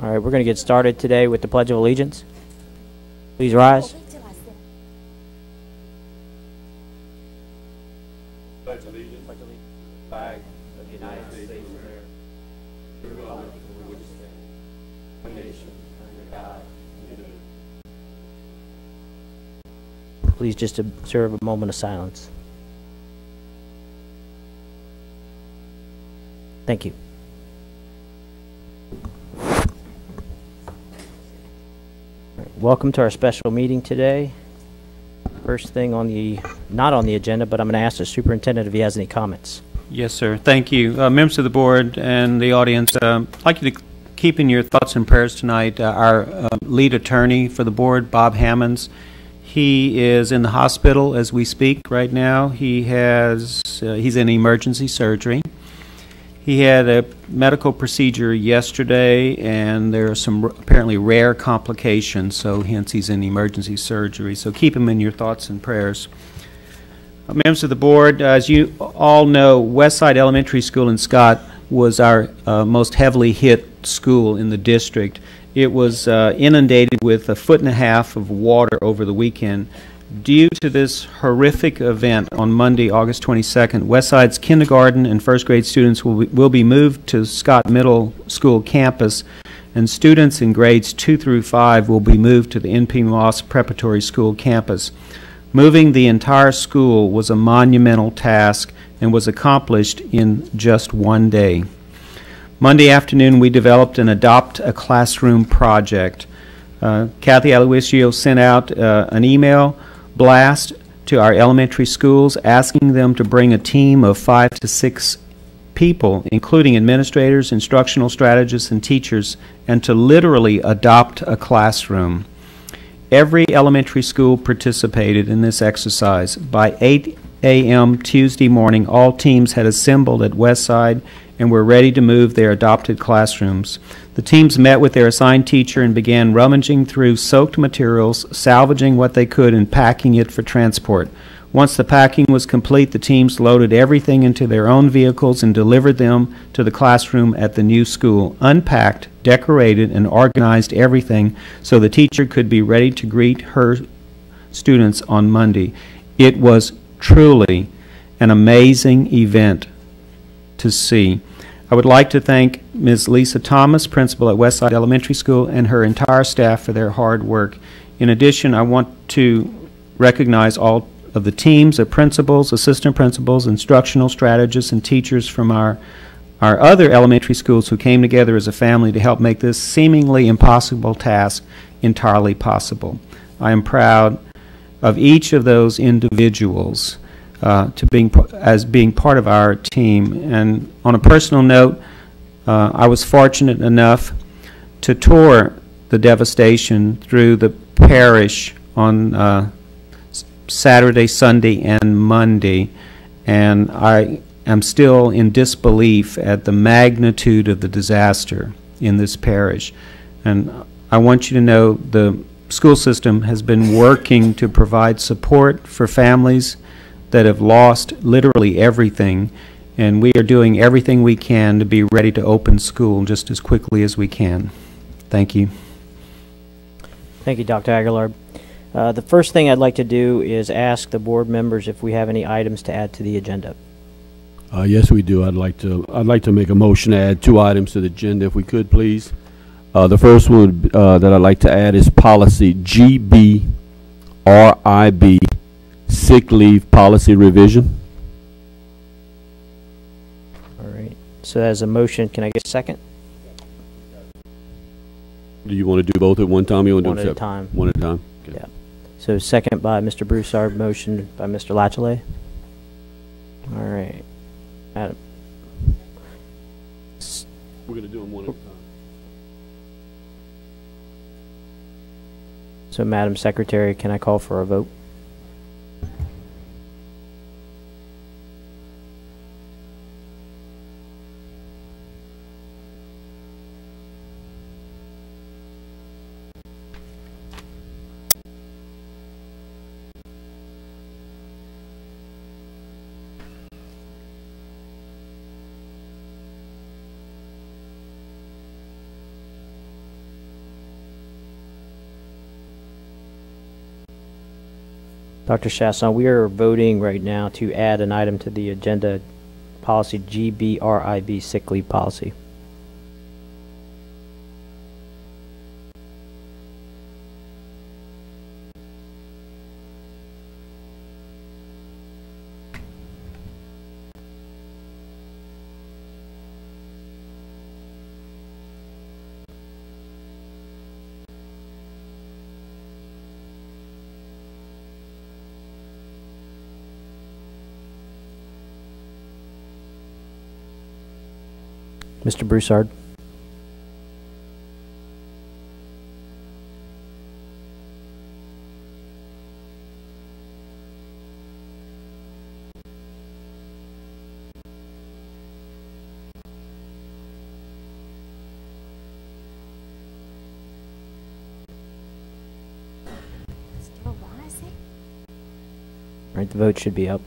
All right, we're going to get started today with the Pledge of Allegiance. Please rise. Pledge allegiance to the flag of the United States of America, to the republic for which it stands, one nation, under God, indivisible. Please just observe a moment of silence. Thank you. Welcome to our special meeting today. First thing on the, not on the agenda, but I'm going to ask the superintendent if he has any comments. Yes, sir. Thank you. Members of the board and the audience, I'd like you to keep in your thoughts and prayers tonight our lead attorney for the board, Bob Hammonds. He is in the hospital as we speak right now. He's in emergency surgery. He had a medical procedure yesterday, and there are some apparently rare complications, so hence he's in emergency surgery. So keep him in your thoughts and prayers. Members of the board, as you all know, Westside Elementary School in Scott was our most heavily hit school in the district. It was inundated with 1.5 feet of water over the weekend. Due to this horrific event on Monday, August 22nd, Westside's kindergarten and first grade students will be moved to Scott Middle School campus, and students in grades 2 through 5 will be moved to the N.P. Moss Preparatory School campus. Moving the entire school was a monumental task and was accomplished in just one day. Monday afternoon, we developed an Adopt a Classroom project. Kathy Aloisio sent out an email blast to our elementary schools asking them to bring a team of 5 to 6 people, including administrators, instructional strategists, and teachers, and to literally adopt a classroom. Every elementary school participated in this exercise. By 8 a.m. Tuesday morning, all teams had assembled at Westside and were ready to move their adopted classrooms. The teams met with their assigned teacher and began rummaging through soaked materials, salvaging what they could, and packing it for transport. Once the packing was complete, the teams loaded everything into their own vehicles and delivered them to the classroom at the new school, unpacked, decorated, and organized everything so the teacher could be ready to greet her students on Monday. It was truly an amazing event to see. I would like to thank Ms. Lisa Thomas, principal at Westside Elementary School, and her entire staff for their hard work. In addition, I want to recognize all of the teams of principals, assistant principals, instructional strategists, and teachers from our other elementary schools who came together as a family to help make this seemingly impossible task entirely possible. I am proud of each of those individuals as being part of our team. And on a personal note, I was fortunate enough to tour the devastation through the parish on Saturday, Sunday, and Monday, and I am still in disbelief at the magnitude of the disaster in this parish. And I want you to know the school system has been working to provide support for families that have lost literally everything, and we are doing everything we can to be ready to open school just as quickly as we can. Thank you. Thank you, Dr. Aguilar. The first thing I'd like to do is ask the board members if we have any items to add to the agenda. Yes, we do. I'd like to make a motion to add 2 items to the agenda, if we could, please. The first one that I'd like to add is policy GBRIB, sick leave policy revision. All right. So as a motion, can I get a second? Do you want to do both at one time? You want to do one at a time? One at a time. Okay. Yeah. So second by Mr. Broussard, motion by Mr. Latchley. All right. Adam. We're going to do them one at a time. So, Madam Secretary, can I call for a vote? Dr. Chasson, we are voting right now to add an item to the agenda, policy GBRIB, sick leave policy. Mr. Broussard. Still rising? All right, the vote should be up.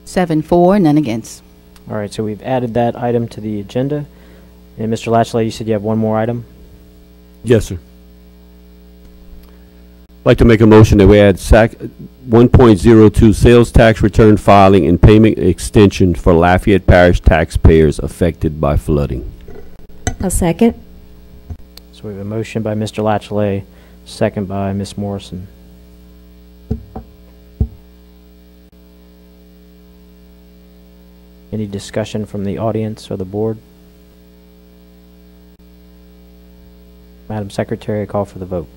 Seven for, none against. All right, so we've added that item to the agenda. And Mr. Latchley, you said you have one more item? Yes, sir. I'd like to make a motion that we add 1.02 sales tax return filing and payment extension for Lafayette Parish taxpayers affected by flooding. A second. So we have a motion by Mr. Latchley, second by Ms. Morrison. Any discussion from the audience or the board? Madam Secretary, I call for the vote.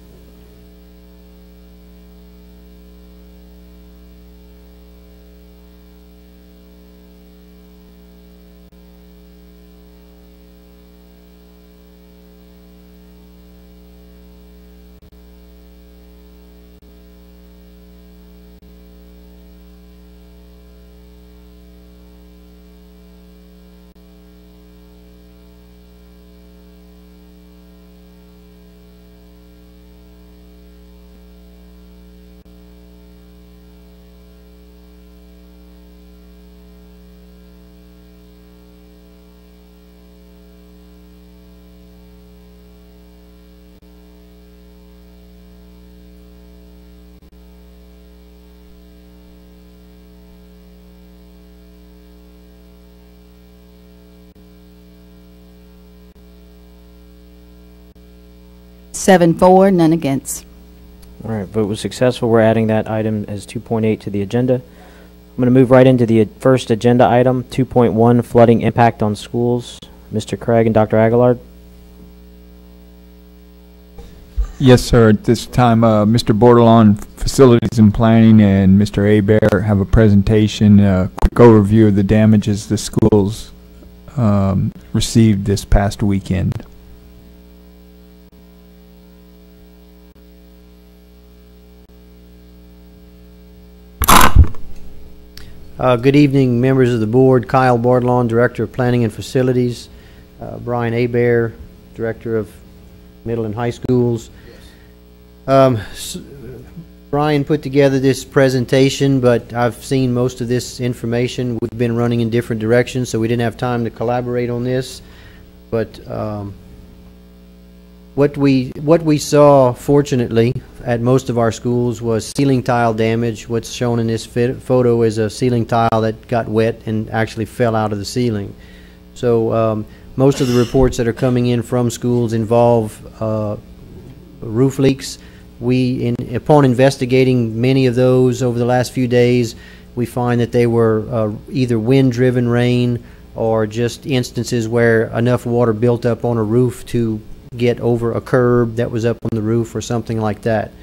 Seven for, none against. All right, vote was successful. We're adding that item as 2.8 to the agenda. I'm going to move right into the first agenda item, 2.1, flooding impact on schools. Mr. Craig and Dr. Aguilar. Yes, sir. At this time, Mr. Bordelon, Facilities and Planning, and Mr. Hebert have a presentation, quick overview of the damages the schools received this past weekend. Good evening, members of the board. Kyle Bordelon, Director of Planning and Facilities. Brian Hebert, Director of Middle and High Schools. Brian put together this presentation, but I've seen most of this information. We've been running in different directions, so we didn't have time to collaborate on this. But what we saw, fortunately, at most of our schools was ceiling tile damage. What's shown in this photo is a ceiling tile that got wet and actually fell out of the ceiling. So most of the reports that are coming in from schools involve roof leaks. Upon investigating many of those over the last few days, we find that they were either wind-driven rain or just instances where enough water built up on a roof to get over a curb that was up on the roof or something like that,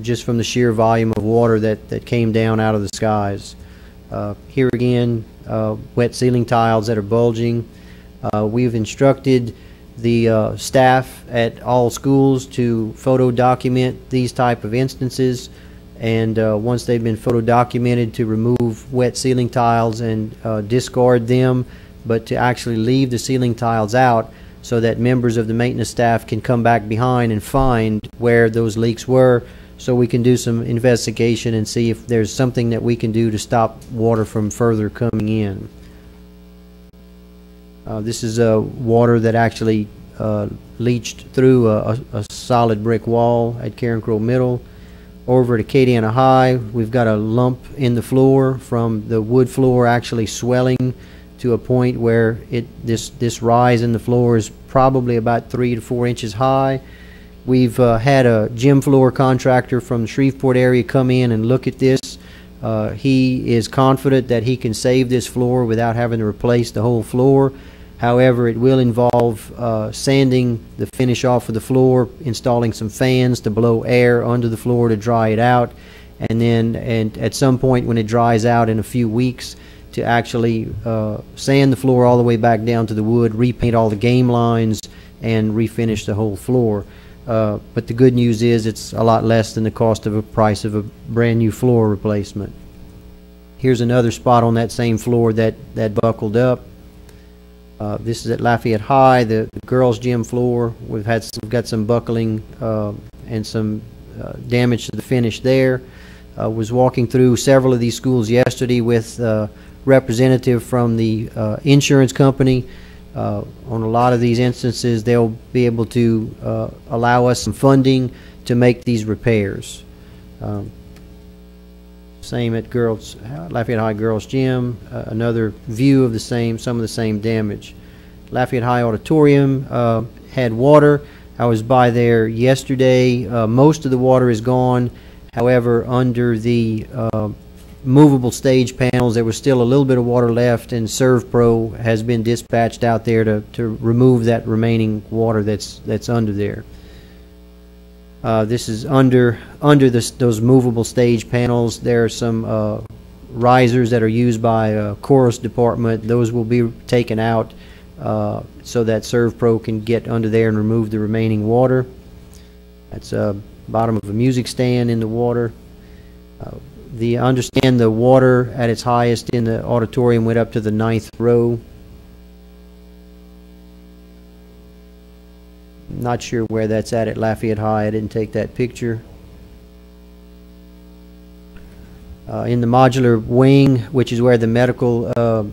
just from the sheer volume of water that came down out of the skies. Here again, wet ceiling tiles that are bulging. We've instructed the staff at all schools to photo document these type of instances, and once they've been photo documented, to remove wet ceiling tiles and discard them, but to actually leave the ceiling tiles out so that members of the maintenance staff can come back behind and find where those leaks were, so we can do some investigation and see if there's something that we can do to stop water from further coming in. This is water that actually leached through a solid brick wall at Karen Crow Middle. Over at Acadiana High, we've got a lump in the floor from the wood floor actually swelling to a point where this rise in the floor is probably about 3 to 4 inches high. We've had a gym floor contractor from the Shreveport area come in and look at this. He is confident that he can save this floor without having to replace the whole floor. However, it will involve sanding the finish off of the floor, installing some fans to blow air under the floor to dry it out, and then at some point when it dries out in a few weeks, to actually sand the floor all the way back down to the wood, repaint all the game lines, and refinish the whole floor. But the good news is it's a lot less than the cost of a price of a brand new floor replacement. Here's another spot on that same floor that buckled up. This is at Lafayette High, the girls' gym floor. We've got some buckling and some damage to the finish there. Was walking through several of these schools yesterday with a representative from the insurance company. On a lot of these instances, they'll be able to allow us some funding to make these repairs. Same at Lafayette High Girls Gym. Another view of some of the same damage. Lafayette High Auditorium had water. I was by there yesterday. Most of the water is gone. However, under the movable stage panels, there was still a little bit of water left, and ServPro has been dispatched out there to remove that remaining water that's under there. This is under those movable stage panels. There are some risers that are used by a chorus department. Those will be taken out so that ServPro can get under there and remove the remaining water. That's bottom of a music stand in the water. Understand the water at its highest in the auditorium went up to the 9th row. Not sure where that's at Lafayette High. I didn't take that picture. In the modular wing, which is where the medical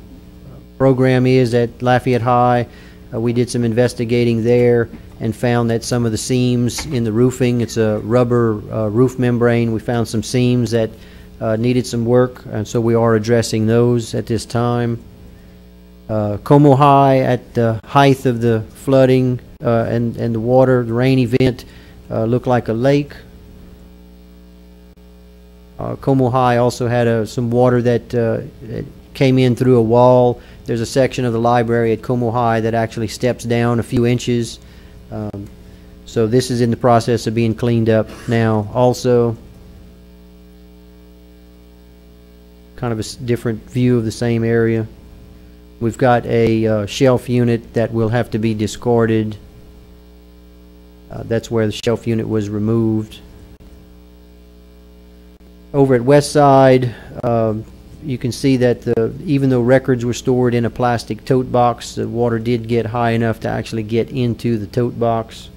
program is at Lafayette High, we did some investigating there and found that some of the seams in the roofing, it's a rubber roof membrane, we found some seams that needed some work, and so we are addressing those at this time. Como High, at the height of the flooding and the water, the rain event, looked like a lake. Como High also had some water that came in through a wall. There's a section of the library at Como High that actually steps down a few inches. So this is in the process of being cleaned up now also. Kind of a different view of the same area. We've got a shelf unit that will have to be discarded. That's where the shelf unit was removed. Over at Westside, you can see that even though records were stored in a plastic tote box, the water did get high enough to actually get into the tote box.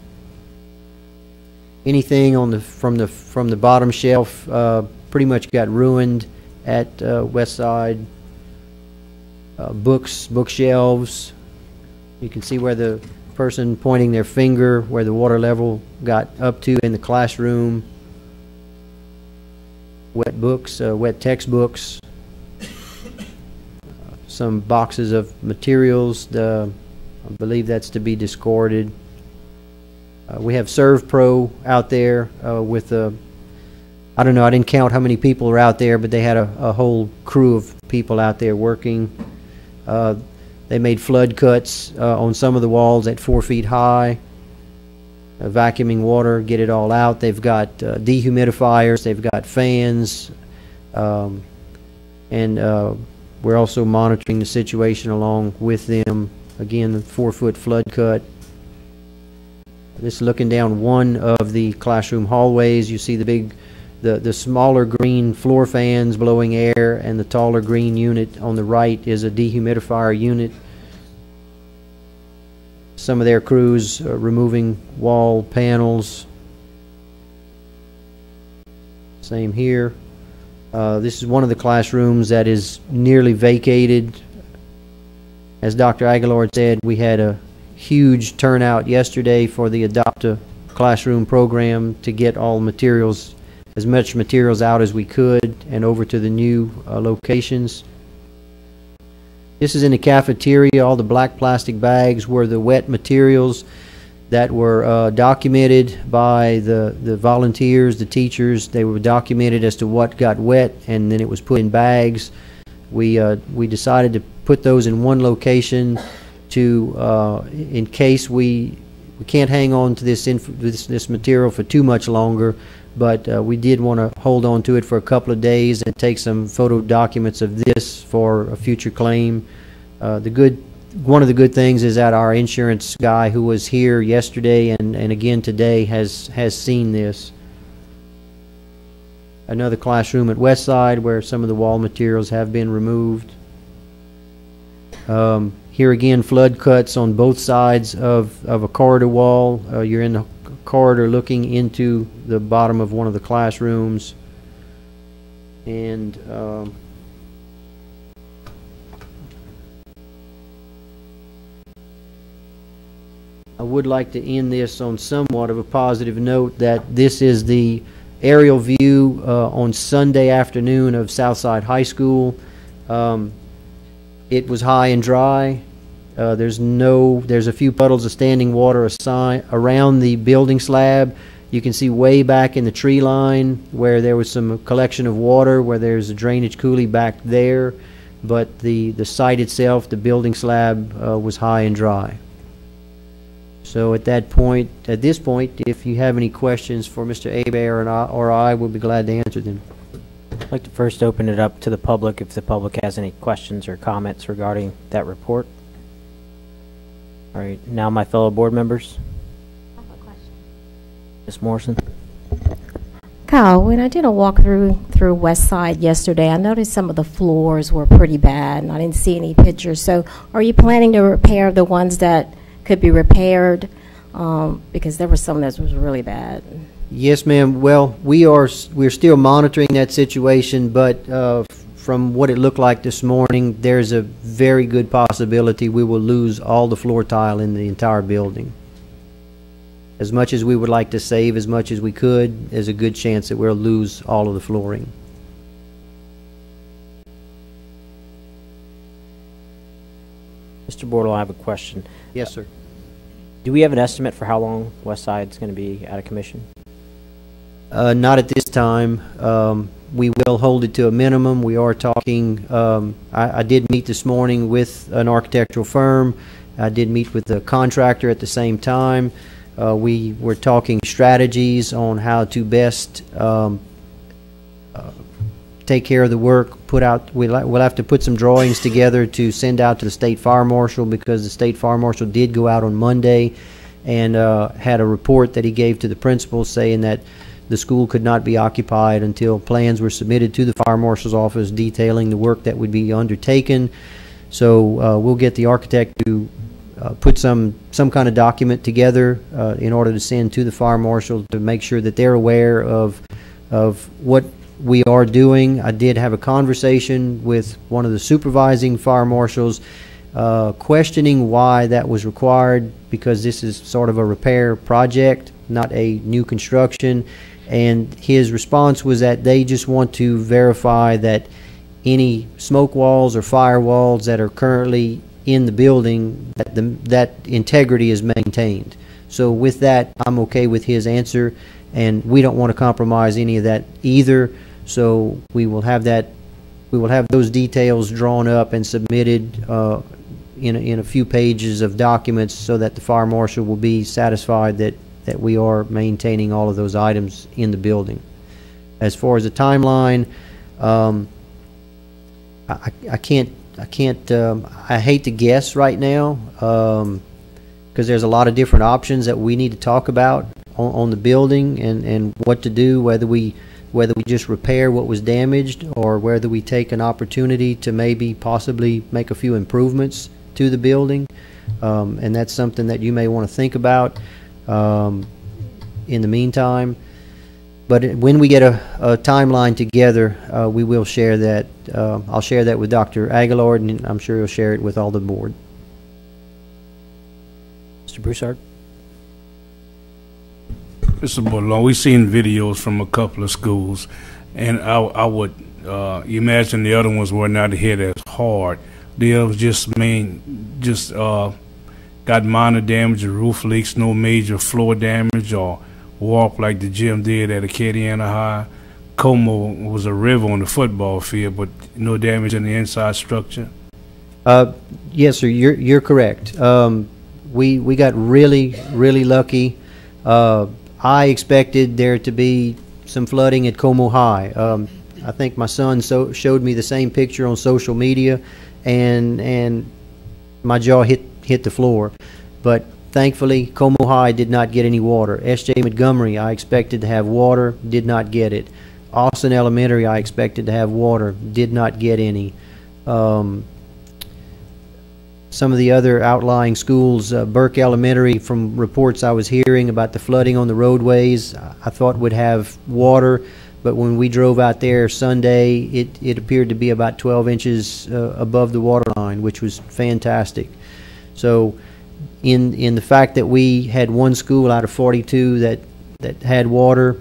Anything from the bottom shelf pretty much got ruined at Westside. Bookshelves. You can see where the person pointing their finger, where the water level got up to in the classroom. Wet books, wet textbooks. Some boxes of materials. I believe that's to be discarded. We have ServPro out there with I don't know, I didn't count how many people are out there, but they had a whole crew of people out there working. They made flood cuts on some of the walls at 4 feet high, vacuuming water, get it all out. They've got dehumidifiers, they've got fans, and we're also monitoring the situation along with them. Again, the 4-foot flood cut. This is looking down one of the classroom hallways. You see the smaller green floor fans blowing air, and the taller green unit on the right is a dehumidifier unit. Some of their crews are removing wall panels. Same here. This is one of the classrooms that is nearly vacated. As Dr. Aguilar said, we had a huge turnout yesterday for the Adopt a Classroom program to get all materials, as much materials out as we could and over to the new locations. This is in the cafeteria. All the black plastic bags were the wet materials that were documented by the volunteers, the teachers. They were documented as to what got wet, and then it was put in bags. We decided to put those in one location to, in case we can't hang on to this material for too much longer, but we did want to hold on to it for a couple of days and take some photo documents of this for a future claim. One of the good things is that our insurance guy who was here yesterday and again today has seen this. Another classroom at Westside where some of the wall materials have been removed. Here again, flood cuts on both sides of a corridor wall. You're in the corridor looking into the bottom of one of the classrooms. And I would like to end this on somewhat of a positive note, that this is the aerial view on Sunday afternoon of Southside High School. It was high and dry. There's a few puddles of standing water around the building slab. You can see way back in the tree line where there was some collection of water, where there's a drainage coulee back there, but the site itself, the building slab, was high and dry. So at this point, if you have any questions for Mr. Hebert or I will be glad to answer them. I'd like to first open it up to the public if the public has any questions or comments regarding that report. All right, now my fellow board members. I have a question. Ms. Morrison. Kyle, when I did a walkthrough through Westside yesterday, I noticed some of the floors were pretty bad, and I didn't see any pictures. So are you planning to repair the ones that could be repaired? Because there were some that was really bad. Yes, ma'am. Well, we're still monitoring that situation, but from what it looked like this morning, there's a very good possibility we will lose all the floor tile in the entire building. As much as we would like to save as much as we could, there's a good chance that we'll lose all of the flooring. Mr. Bortle, I have a question. Yes, sir. Do we have an estimate for how long Westside's going to be out of commission? Not at this time. We will hold it to a minimum. We are talking, I did meet this morning with an architectural firm. I did meet with the contractor at the same time. We were talking strategies on how to best take care of the work. We'll have to put some drawings together to send out to the state fire marshal, because the state fire marshal did go out on Monday and had a report that he gave to the principals saying that the school could not be occupied until plans were submitted to the fire marshal's office detailing the work that would be undertaken. So we'll get the architect to put some kind of document together in order to send to the fire marshal to make sure that they're aware of what we are doing. I did have a conversation with one of the supervising fire marshals questioning why that was required, because this is sort of a repair project, not a new construction. And his response was that they just want to verify that any smoke walls or fire walls that are currently in the building, that integrity is maintained. So with that, I'm okay with his answer, and we don't want to compromise any of that either. So we will have those details drawn up and submitted in a few pages of documents, so that the fire marshal will be satisfied that we are maintaining all of those items in the building. As far as the timeline, I hate to guess right now, because there's a lot of different options that we need to talk about on the building and what to do, whether we just repair what was damaged or whether we take an opportunity to maybe possibly make a few improvements to the building. And that's something that you may want to think about in the meantime. But when we get a timeline together, we will share that. I'll share that with Dr. Aguilar, and I'm sure he'll share it with all the board. Mr. Broussard? Mr. Bourdelon, we've seen videos from a couple of schools, and I would imagine the other ones were not hit as hard. The others just got minor damage, roof leaks, no major floor damage or warp like the gym did at Acadiana High. Como was a river on the football field, but no damage in the inside structure. Yes, sir. You're correct. We got really lucky. I expected there to be some flooding at Como High. I think my son showed me the same picture on social media, and my jaw hit the floor. But thankfully, Como High did not get any water. S.J. Montgomery, I expected to have water, did not get it. Austin Elementary, I expected to have water, did not get any. Some of the other outlying schools, Burke Elementary, from reports I was hearing about the flooding on the roadways, I thought would have water, but when we drove out there Sunday, it appeared to be about 12 inches above the water line, which was fantastic. So in the fact that we had one school out of 42 that had water,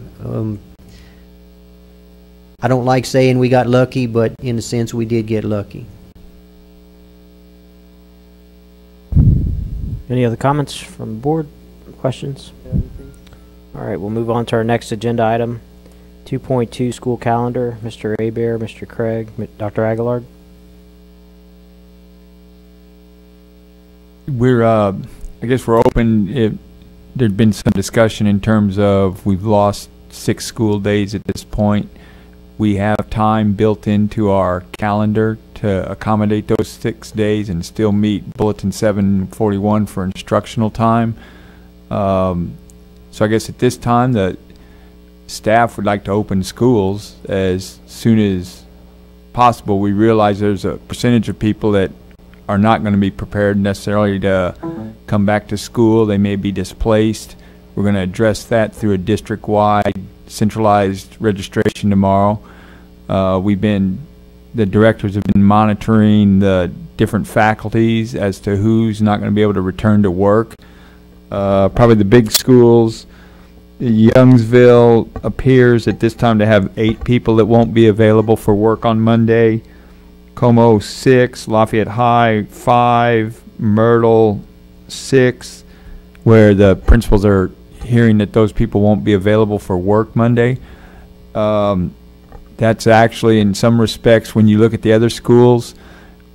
I don't like saying we got lucky, but in a sense we did get lucky. Any other comments from the board? Questions? All right, we'll move on to our next agenda item, 2.2 school calendar. Mr. Hebert, Mr. Craig, Dr. Aguilar. I guess we're open. There'd been some discussion in terms of we've lost 6 school days at this point. We have time built into our calendar to accommodate those 6 days and still meet Bulletin 741 for instructional time. So I guess at this time the staff would like to open schools as soon as possible. We realize there's a percentage of people that are not going to be prepared necessarily to come back to school. They may be displaced. We're going to address that through a district-wide centralized registration tomorrow. The directors have been monitoring the different faculties as to who's not going to be able to return to work. Probably the big schools, Youngsville appears at this time to have 8 people that won't be available for work on Monday. Como 6, Lafayette High 5, Myrtle 6, where the principals are hearing that those people won't be available for work Monday. That's actually, in some respects, when you look at the other schools,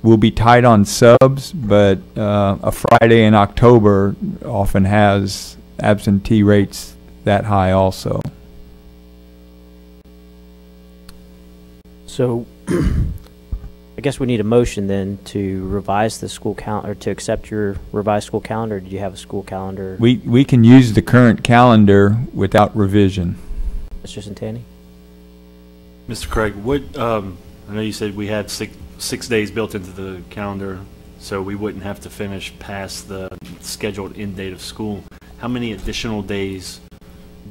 we'll be tight on subs, but a Friday in October often has absentee rates that high also. So I guess we need a motion then to revise the school calendar, to accept your revised school calendar. Did you have a school calendar? We can use the current calendar without revision. Mr. Santani? Mr. Craig, what I know you said we had six days built into the calendar, so we wouldn't have to finish past the scheduled end date of school. How many additional days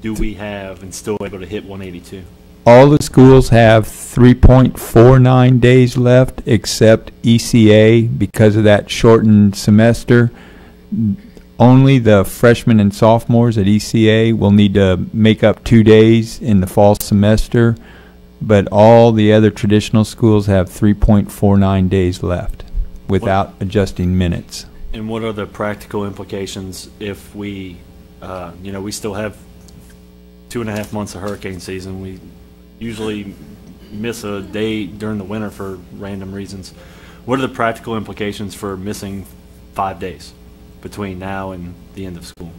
do we have and still able to hit 182? All the schools have 3.49 days left except ECA because of that shortened semester. Only the freshmen and sophomores at ECA will need to make up 2 days in the fall semester, but all the other traditional schools have 3.49 days left without adjusting minutes. And what are the practical implications if we, we still have 2.5 months of hurricane season? We usually miss a day during the winter for random reasons. What are the practical implications for missing 5 days between now and the end of school?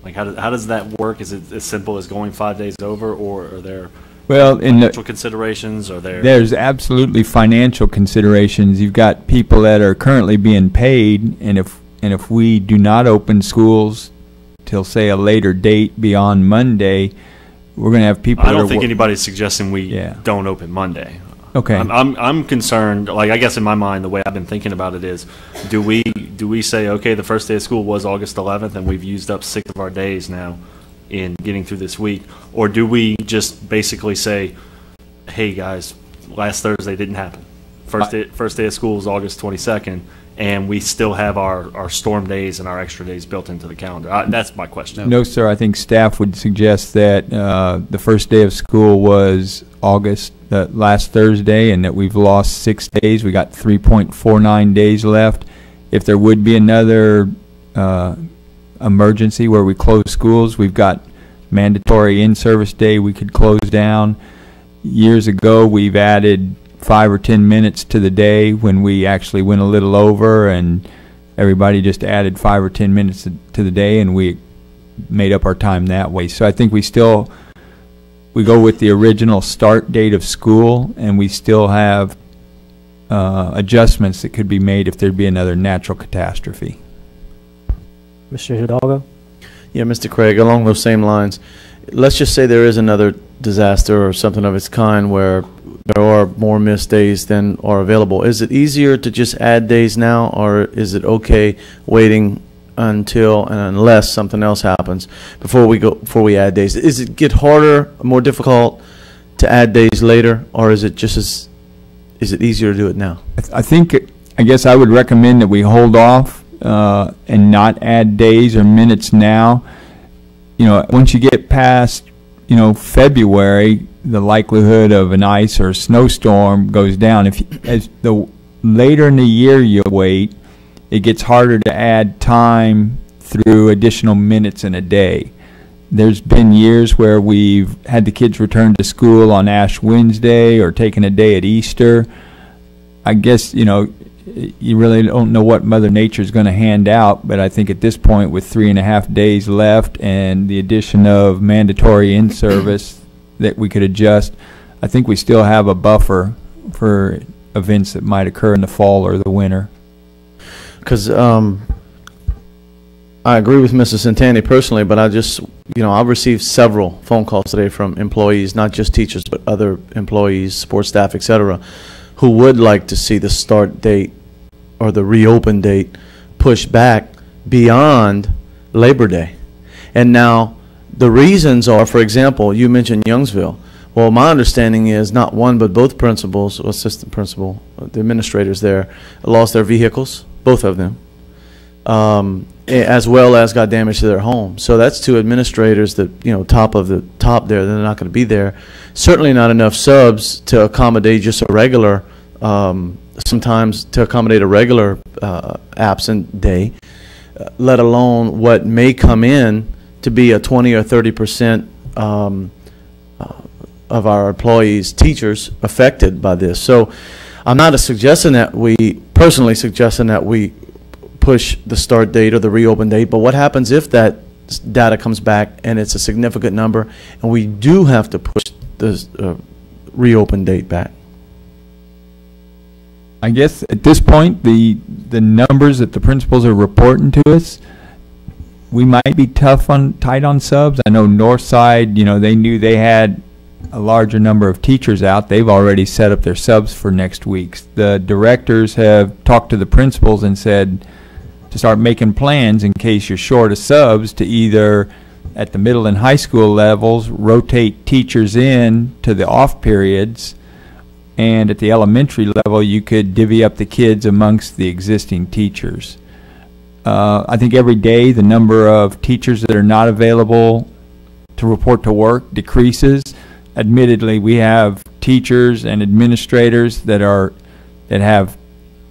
Like, how does that work? Is it as simple as going 5 days over, or are there financial considerations? There's absolutely financial considerations. You've got people that are currently being paid, and and if we do not open schools till, say, a later date beyond Monday, we're going to have people. I don't think anybody's suggesting we don't open Monday. Okay. I'm concerned. Like, I guess in my mind, the way I've been thinking about it is, do we say, okay, the first day of school was August 11th, and we've used up 6 of our days now in getting through this week, or do we just basically say, hey guys, last Thursday didn't happen. First day of school is August 22nd, and we still have our storm days and our extra days built into the calendar. That's my question. No, sir. I think staff would suggest that the first day of school was August, last Thursday, and that we've lost 6 days. We got 3.49 days left. If there would be another emergency where we close schools, we've got mandatory in-service day we could close down. Years ago, we've added 5 or 10 minutes to the day when we actually went a little over, and everybody just added 5 or 10 minutes to the day, and we made up our time that way. So I think we go with the original start date of school, and we still have adjustments that could be made if there'd be another natural catastrophe. Mr. Hidalgo? Yeah, Mr. Craig, along those same lines, let's just say there is another disaster or something of its kind where there are more missed days than are available. Is it easier to just add days now, or is it okay waiting until and unless something else happens before we add days? Is it get harder, more difficult to add days later, or is it easier to do it now? I guess I would recommend that we hold off and not add days or minutes now. You know, once you get past, February, the likelihood of an ice or snowstorm goes down. As the later in the year you wait, it gets harder to add time through additional minutes in a day. There's been years where we've had the kids return to school on Ash Wednesday or taken a day at Easter. I guess, you really don't know what Mother Nature is going to hand out, but I think at this point, with 3.5 days left and the addition of mandatory in-service that we could adjust, I think we still have a buffer for events that might occur in the fall or the winter. Because I agree with Mr. Santani personally, but I've received several phone calls today from employees, not just teachers, but other employees, support staff, etc., who would like to see the start date or the reopen date pushed back beyond Labor Day. And now the reasons are, for example, you mentioned Youngsville. Well, my understanding is not one but both principals, or assistant principal, the administrators there, lost their vehicles, both of them, as well as got damage to their home. So that's 2 administrators that, top of the top there, they're not going to be there. Certainly not enough subs to accommodate just a regular, sometimes to accommodate a regular absent day, let alone what may come in to be a 20 or 30% of our employees, teachers, affected by this. So I'm not suggesting that personally suggesting that we push the start date or the reopen date, but what happens if that data comes back and it's a significant number and we do have to push the reopen date back? I guess at this point, the numbers that the principals are reporting to us, we might be tight on subs. I know Northside, they knew they had a larger number of teachers out. They've already set up their subs for next week. The directors have talked to the principals and said to start making plans in case you're short of subs, to either at the middle and high school levels rotate teachers in to the off periods, and at the elementary level you could divvy up the kids amongst the existing teachers. I think every day the number of teachers that are not available to report to work decreases. Admittedly, we have teachers and administrators that have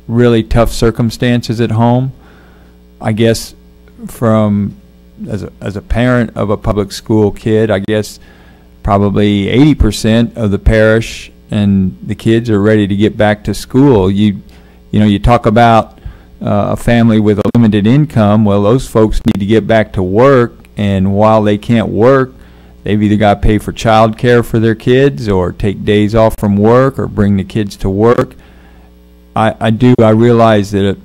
really tough circumstances at home. I guess as a parent of a public school kid, I guess probably 80% of the parish and the kids are ready to get back to school. You talk about a family with a limited income. Well, those folks need to get back to work, and while they can't work, they've either got to pay for child care for their kids or take days off from work or bring the kids to work. I realize that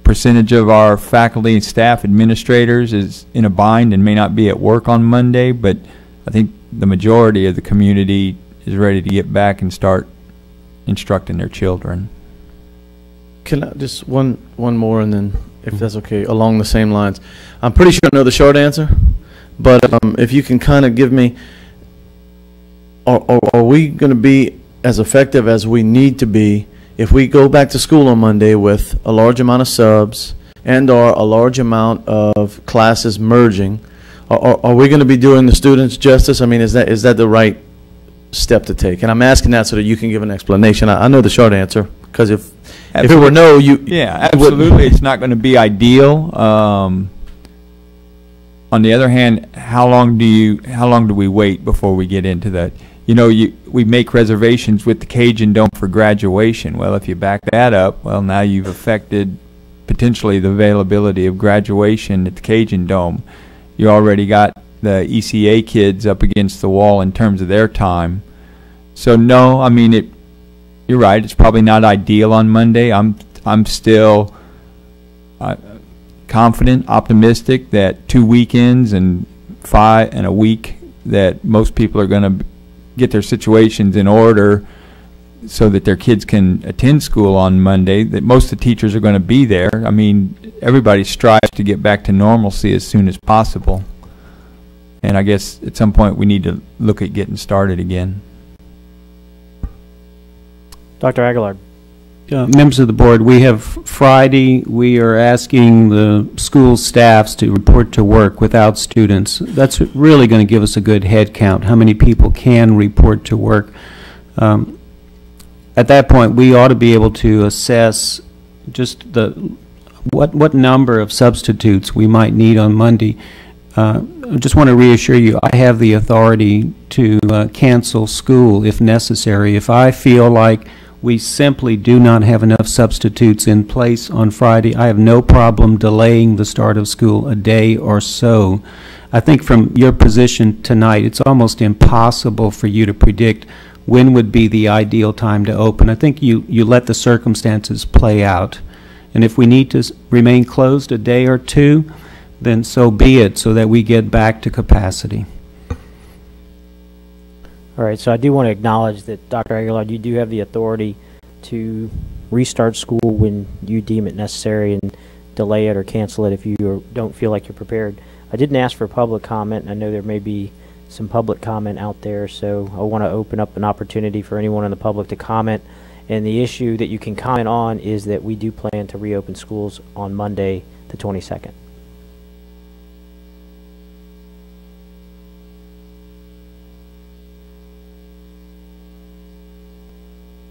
percentage of our faculty and staff administrators is in a bind and may not be at work on Monday, but I think the majority of the community is ready to get back and start instructing their children. Can I just one more, and then if that's okay, along the same lines. I'm pretty sure I know the short answer, but if you can kind of give me, are we going to be as effective as we need to be if we go back to school on Monday with a large amount of subs and/or a large amount of classes merging? Are we going to be doing the students justice? I mean, is that the right step to take? And I'm asking that so that you can give an explanation. I know the short answer, because if it were no, yeah, absolutely, it's not going to be ideal. On the other hand, how long do we wait before we get into that? You know, we make reservations with the Cajun Dome for graduation. Well, if you back that up, well, now you've affected potentially the availability of graduation at the Cajun Dome. You already got the ECA kids up against the wall in terms of their time. So no, I mean, you're right, it's probably not ideal on Monday. I'm still confident, optimistic that 2 weekends and 5 and a week that most people are going to get their situations in order so that their kids can attend school on Monday, that most of the teachers are going to be there. I mean, everybody strives to get back to normalcy as soon as possible. And I guess at some point we need to look at getting started again. Dr. Aguilar. Members of the board, we have Friday, we are asking the school staffs to report to work without students. That's really going to give us a good head count, how many people can report to work. At that point, we ought to be able to assess just what number of substitutes we might need on Monday. I just want to reassure you, I have the authority to cancel school if necessary. If I feel like we simply do not have enough substitutes in place on Friday, I have no problem delaying the start of school a day or so. I think from your position tonight, it's almost impossible for you to predict when would be the ideal time to open. I think you let the circumstances play out. And if we need to remain closed a day or two, then so be it, so that we get back to capacity. All right, so I do want to acknowledge that, Dr. Aguilar, you do have the authority to restart school when you deem it necessary and delay it or cancel it if you don't feel like you're prepared. I didn't ask for public comment, and I know there may be some public comment out there, so I want to open up an opportunity for anyone in the public to comment. And the issue that you can comment on is that we do plan to reopen schools on Monday, the 22nd.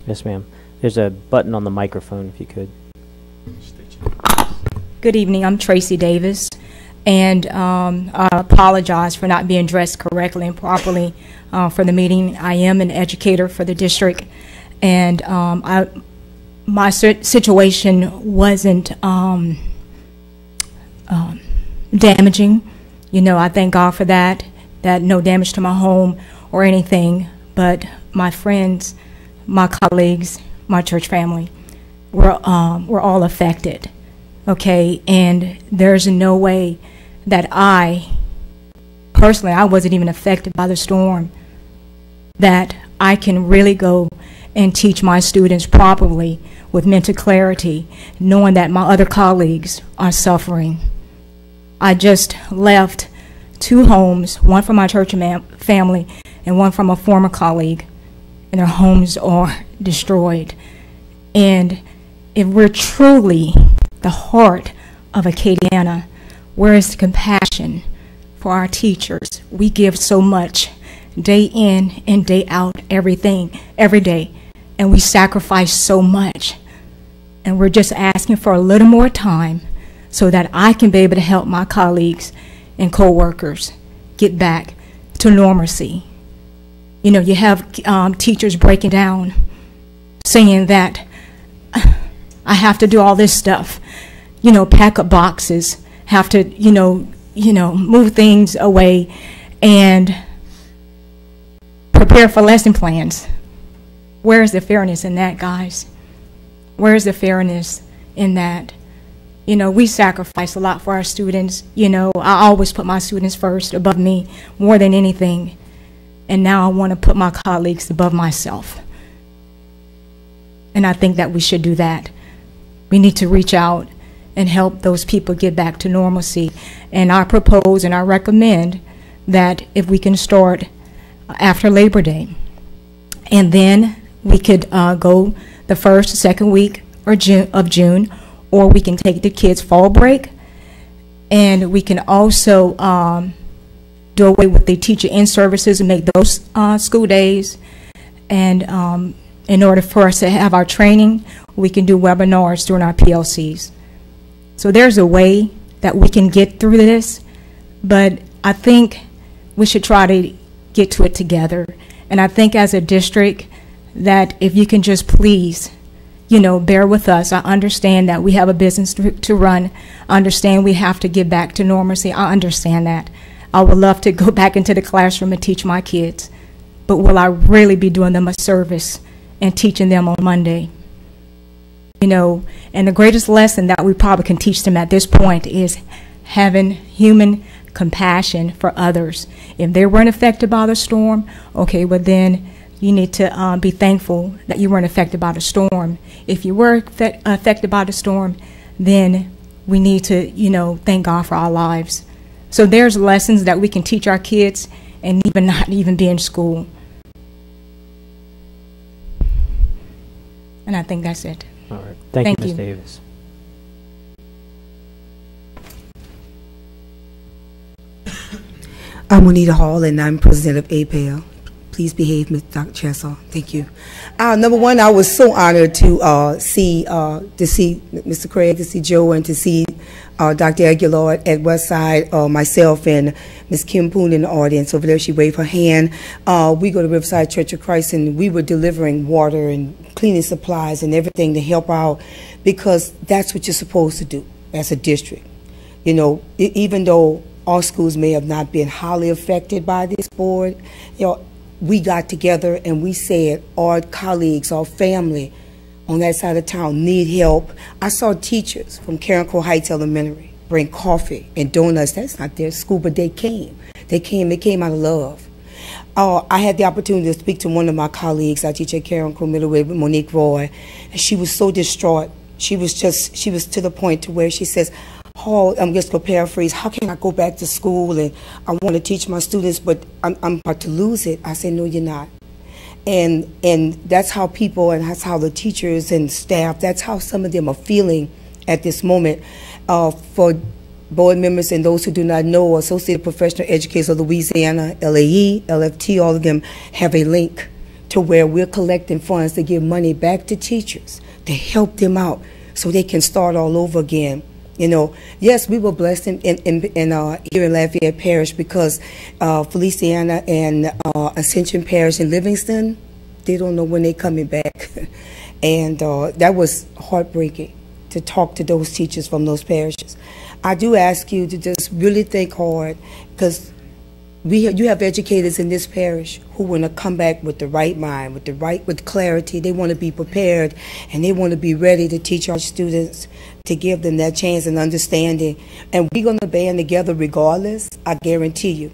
Yes, ma'am. There's a button on the microphone, if you could. Good evening. I'm Tracy Davis, and I apologize for not being dressed correctly and properly for the meeting. I am an educator for the district, and my situation wasn't damaging. You know, I thank God for that no damage to my home or anything, but my friends, my colleagues, my church family, we're all affected, okay? And there's no way that personally, I wasn't even affected by the storm, that I can really go and teach my students properly with mental clarity, knowing that my other colleagues are suffering. I just left 2 homes, one from my church family and one from a former colleague, and their homes are destroyed. And if we're truly the heart of Acadiana, where is the compassion for our teachers? We give so much day in and day out, every day, and we sacrifice so much. And we're just asking for a little more time so that I can be able to help my colleagues and co-workers get back to normalcy. You know, you have teachers breaking down, saying that I have to do all this stuff, you know, pack up boxes, have to, you know, move things away and prepare for lesson plans. Where is the fairness in that, guys? Where is the fairness in that? You know, we sacrifice a lot for our students. You know, I always put my students first, above me, more than anything. And now I want to put my colleagues above myself. And I think that we should do that. We need to reach out and help those people get back to normalcy. And I propose and I recommend that if we can start after Labor Day, and then we could go the first, second week of June, or we can take the kids' fall break, and we can also do away with the teacher in services and make those school days. And in order for us to have our training, we can do webinars during our PLCs. So there's a way that we can get through this, but I think we should try to get to it together. And I think as a district that if you can just please, you know, bear with us. I understand that we have a business to run. I understand we have to get back to normalcy. I understand that. I would love to go back into the classroom and teach my kids, but will I really be doing them a service and teaching them on Monday? You know, and the greatest lesson that we probably can teach them at this point is having human compassion for others. If they weren't affected by the storm, okay, well then you need to be thankful that you weren't affected by the storm. If you were affected by the storm, then we need to, you know, thank God for our lives. So there's lessons that we can teach our kids and even not even be in school. And I think that's it. All right. Thank you, Ms. Davis. I'm Juanita Hall, and I'm president of APAL. Please behave, Ms. Dr. Chessel. Thank you. Number one, I was so honored to see Mr. Craig, to see Joe, and to see Dr. Aguilar at Westside, myself and Ms. Kim Poon in the audience over there. She waved her hand. We go to Riverside Church of Christ, and we were delivering water and cleaning supplies and everything to help out, because that's what you're supposed to do as a district. You know, even though our schools may have not been highly affected by this board, you know, we got together and we said our colleagues, our family on that side of town need help. I saw teachers from Carencro Heights Elementary bring coffee and donuts. That's not their school, but they came. They came out of love. I had the opportunity to speak to one of my colleagues. I teach at Carencro Middle with Monique Roy, and she was so distraught. She was to the point to where she says, "Oh, I'm just going to paraphrase, how can I go back to school and I want to teach my students, but I'm about to lose it?" I said, "No, you're not." And that's how people, and that's how the teachers and staff, that's how some of them are feeling at this moment. For board members and those who do not know, Associated Professional Educators of Louisiana, LAE, LFT, all of them have a link to where we're collecting funds to give money back to teachers to help them out so they can start all over again. You know, yes, we were blessed here in Lafayette Parish, because Feliciana and Ascension Parish in Livingston, they don't know when they're coming back. And that was heartbreaking to talk to those teachers from those parishes. I do ask you to just really think hard, because you have educators in this parish who want to come back with the right mind, with clarity. They want to be prepared, and they want to be ready to teach our students, to give them that chance and understanding. And we're going to band together regardless, I guarantee you.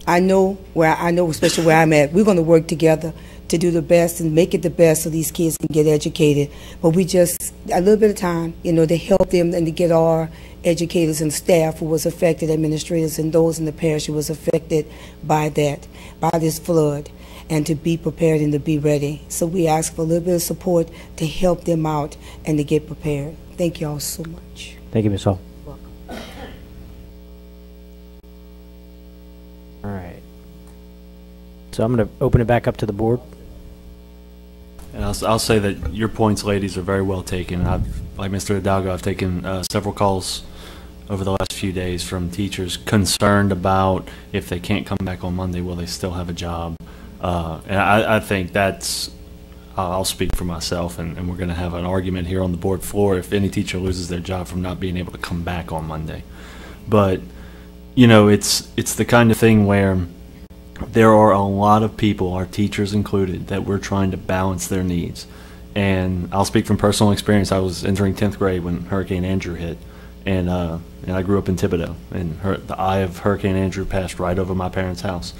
I know, especially where I'm at, we're going to work together to do the best and make it the best so these kids can get educated. But we just, a little bit of time, you know, to help them and to get our educators and staff who was affected, administrators and those in the parish who was affected by this flood, and to be prepared and to be ready. So we ask for a little bit of support to help them out and to get prepared. Thank you all so much. Thank you, Ms. Hall. All right. So I'm going to open it back up to the board. And I'll say that your points, ladies, are very well taken. Like Mr. Hidalgo, I've taken several calls over the last few days from teachers concerned about if they can't come back on Monday, will they still have a job? And I think that's, I'll speak for myself, and we're going to have an argument here on the board floor if any teacher loses their job from not being able to come back on Monday. But, you know, it's the kind of thing where there are a lot of people, our teachers included, that we're trying to balance their needs. And I'll speak from personal experience. I was entering 10th grade when Hurricane Andrew hit, and I grew up in Thibodaux, and the eye of Hurricane Andrew passed right over my parents' house.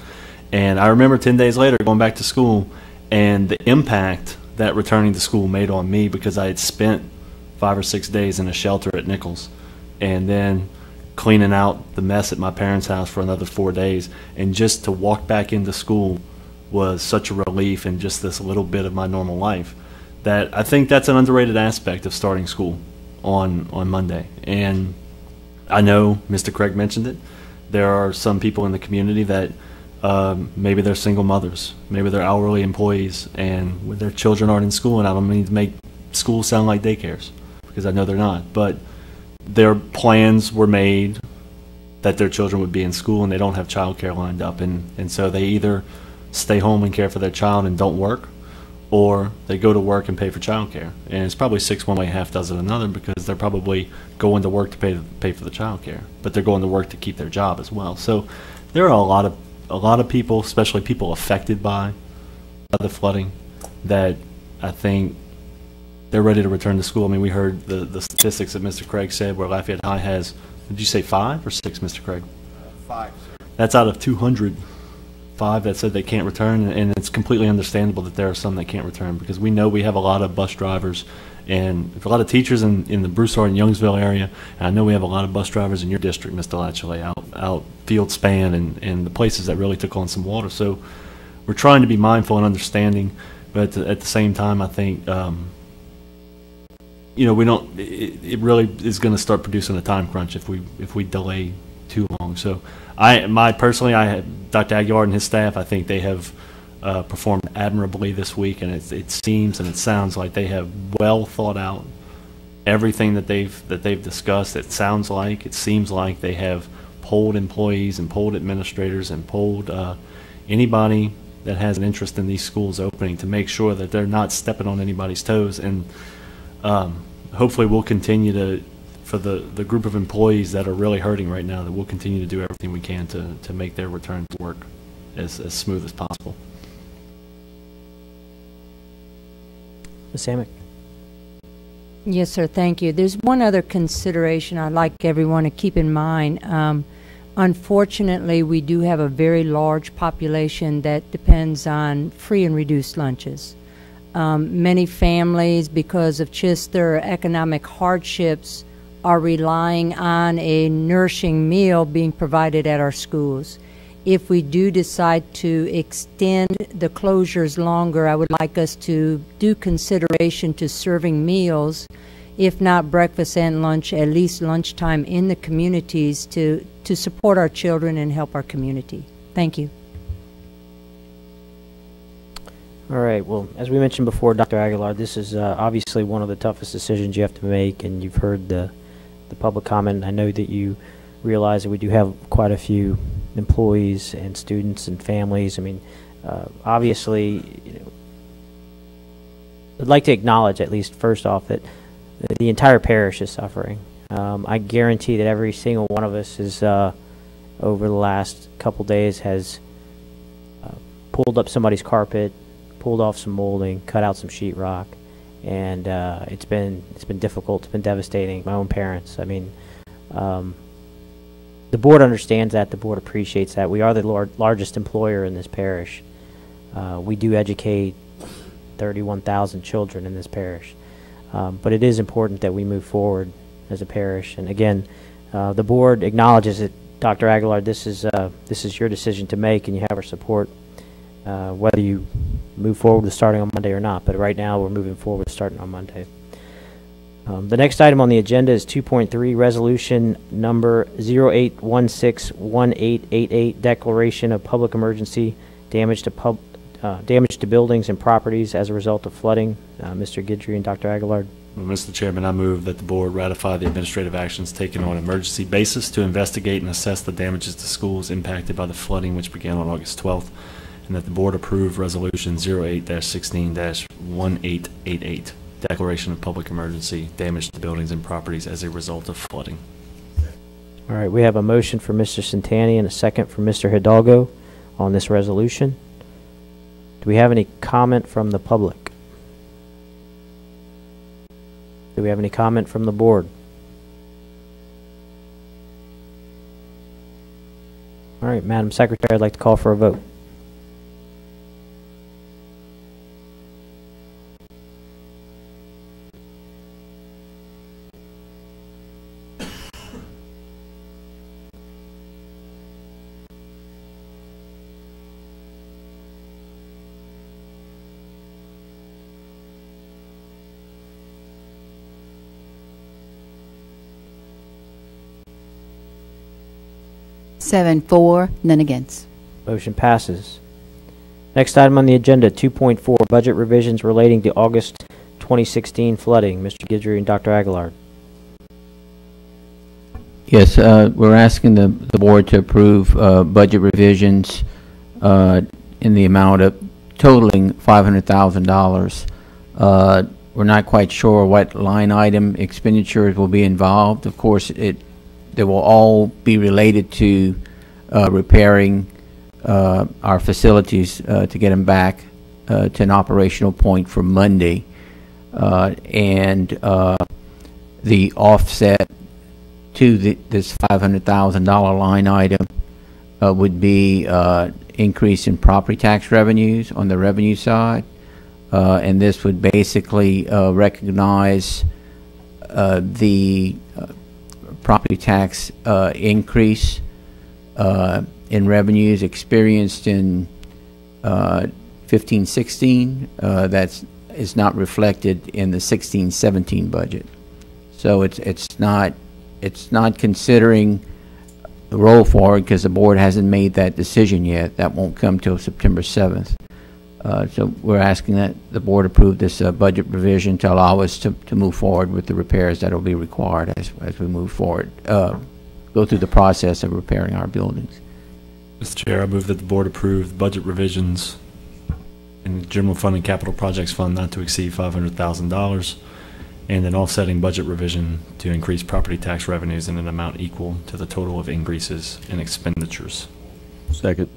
And I remember 10 days later going back to school, and the impact that returning to school made on me, because I had spent 5 or 6 days in a shelter at Nichols, and then cleaning out the mess at my parents' house for another 4 days, and just to walk back into school was such a relief in just this little bit of my normal life, that I think that's an underrated aspect of starting school on Monday. And I know Mr. Craig mentioned it. There are some people in the community that maybe they're single mothers, maybe they're hourly employees, and their children aren't in school, and I don't mean to make schools sound like daycares, because I know they're not, but their plans were made that their children would be in school and they don't have child care lined up, and so they either stay home and care for their child and don't work, or they go to work and pay for child care. And it's probably 6 one way, half dozen another, because they're probably going to work to pay for the child care, but they're going to work to keep their job as well. So there are a lot of people, especially people affected by the flooding, that I think they're ready to return to school. I mean, we heard the statistics that Mr. Craig said, where Lafayette High has, did you say 5 or 6, Mr. Craig? 5, sir. That's out of 205 that said they can't return, and it's completely understandable that there are some that can't return, because we know we have a lot of bus drivers and a lot of teachers in the Broussard and Youngsville area, and I know we have a lot of bus drivers in your district, Mr. Latchley, out Field Span and the places that really took on some water. So we're trying to be mindful and understanding, but at the same time, I think you know, we don't. It really is going to start producing a time crunch if we delay too long. So personally, Dr. Aguilar and his staff, I think they have performed admirably this week, and it seems and it sounds like they have well thought out everything that they've discussed. It seems like they have polled employees and polled administrators and polled anybody that has an interest in these schools opening, to make sure that they're not stepping on anybody's toes. And hopefully we'll continue for the group of employees that are really hurting right now, that we'll continue to do everything we can to make their return to work as smooth as possible. Ms. Amick. Yes, sir, thank you. There's one other consideration I'd like everyone to keep in mind. Unfortunately, we do have a very large population that depends on free and reduced lunches. Many families, because of just their economic hardships, are relying on a nourishing meal being provided at our schools. If we do decide to extend the closures longer, I would like us to do consideration to serving meals, if not breakfast and lunch, at least lunchtime in the communities to support our children and help our community. Thank you. All right. Well, as we mentioned before, Dr. Aguilar, this is obviously one of the toughest decisions you have to make, and you've heard the public comment. I know that you realize that we do have quite a few employees and students and families. I mean, obviously, I'd like to acknowledge, at least first off, that the entire parish is suffering. I guarantee that every single one of us is, over the last couple days, has pulled up somebody's carpet, pulled off some molding, cut out some sheetrock, and it's been difficult. It's been devastating. My own parents. I mean, the board understands that. The board appreciates that. We are the largest employer in this parish. We do educate 31,000 children in this parish, but it is important that we move forward as a parish. And again, the board acknowledges that, Dr. Aguilar, this is your decision to make, and you have our support, whether you move forward with starting on Monday or not. But right now, we're moving forward with starting on Monday. The next item on the agenda is 2.3, resolution number 08161888, declaration of public emergency, damage to buildings and properties as a result of flooding. Mr. Guidry and Dr. Aguilar. Well, Mr. Chairman, I move that the board ratify the administrative actions taken on an emergency basis to investigate and assess the damages to schools impacted by the flooding which began on August 12th, and that the board approve resolution 08-16-1888, declaration of public emergency, damage to buildings and properties as a result of flooding. All right, we have a motion for Mr. Santani and a second for Mr. Hidalgo on this resolution. Do we have any comment from the public? Do we have any comment from the board? All right, Madam Secretary, I'd like to call for a vote. Seven, for, none against. Motion passes. Next item on the agenda, 2.4, budget revisions relating to August 2016 flooding. Mr. Guidry and Dr. Aguilar. Yes, we're asking the board to approve budget revisions in the amount of totaling $500,000. We're not quite sure what line item expenditures will be involved. Of course, they will all be related to repairing our facilities to get them back to an operational point for Monday. And the offset to this $500,000 line item would be increase in property tax revenues on the revenue side. And this would basically recognize the property tax increase in revenues experienced in 15-16 that is not reflected in the 16-17 budget. So it's not considering the roll forward because the board hasn't made that decision yet. That won't come till September 7th. So we're asking that the board approve this budget revision to allow us to move forward with the repairs that will be required as we move forward, go through the process of repairing our buildings. Mr. Chair, I move that the board approve the budget revisions in the General Fund and Capital Projects Fund not to exceed $500,000 and an offsetting budget revision to increase property tax revenues in an amount equal to the total of increases in expenditures. Second.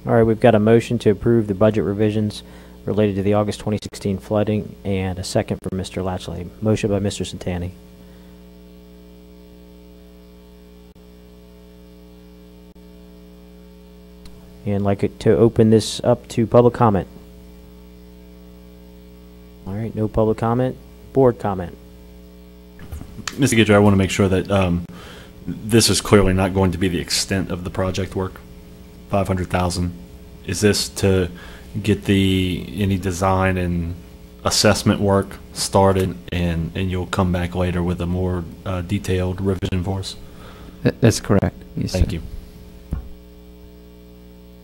All right, we've got a motion to approve the budget revisions related to the August 2016 flooding and a second from Mr. Latchley. Motion by Mr. Santani. And like it to open this up to public comment. All right, no public comment. Board comment. Mr. Guidry, I want to make sure that this is clearly not going to be the extent of the project work. 500,000. Is this to get any design and assessment work started, and you'll come back later with a more detailed revision for us? That's correct. Yes, Thank sir. you.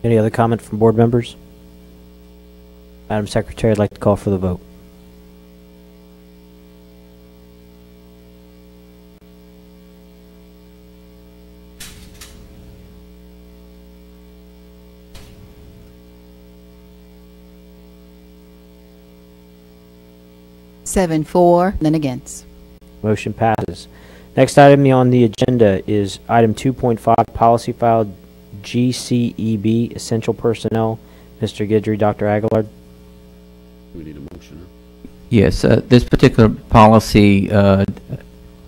Any other comment from board members? Madam Secretary, I'd like to call for the vote. Seven, for, none against. Motion passes. Next item on the agenda is item 2.5, policy file GCEB, essential personnel. Mr. Guidry, Dr. Aguilar. We need a motion. Yes, this particular policy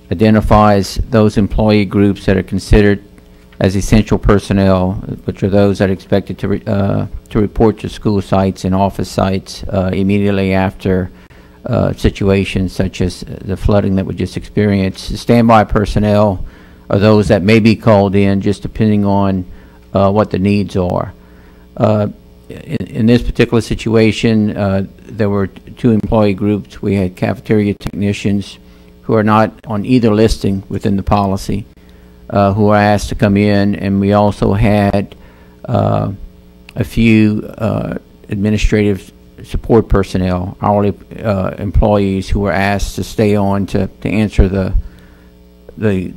identifies those employee groups that are considered as essential personnel, which are those that are expected to report to school sites and office sites immediately after situations such as the flooding that we just experienced. Standby personnel are those that may be called in just depending on what the needs are. In this particular situation, there were two employee groups. We had cafeteria technicians who are not on either listing within the policy, who are asked to come in, and we also had a few administrative support personnel, hourly employees who were asked to stay on to answer the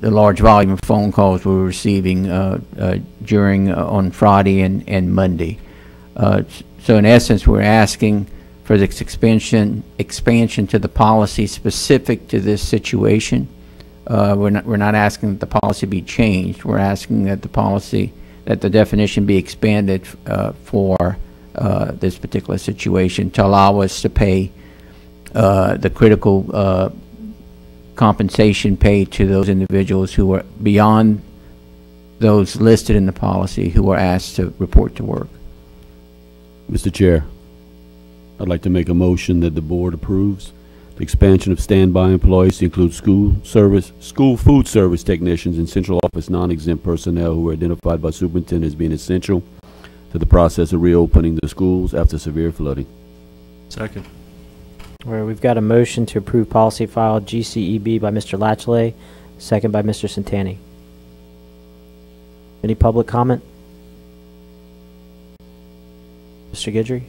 large volume of phone calls we were receiving during on Friday and Monday. So in essence, we're asking for this expansion to the policy specific to this situation. We're not asking that the policy be changed. We're asking that the definition be expanded for this particular situation to allow us to pay the critical compensation paid to those individuals who are beyond those listed in the policy who are asked to report to work. Mr. Chair, I'd like to make a motion that the board approves the expansion of standby employees to include school food service technicians and central office non-exempt personnel who are identified by superintendent as being essential to the process of reopening the schools after severe flooding. Second. Where we've got a motion to approve policy file GCEB by Mr. Latchley, second by Mr. Santani. Any public comment? Mr. Guidry?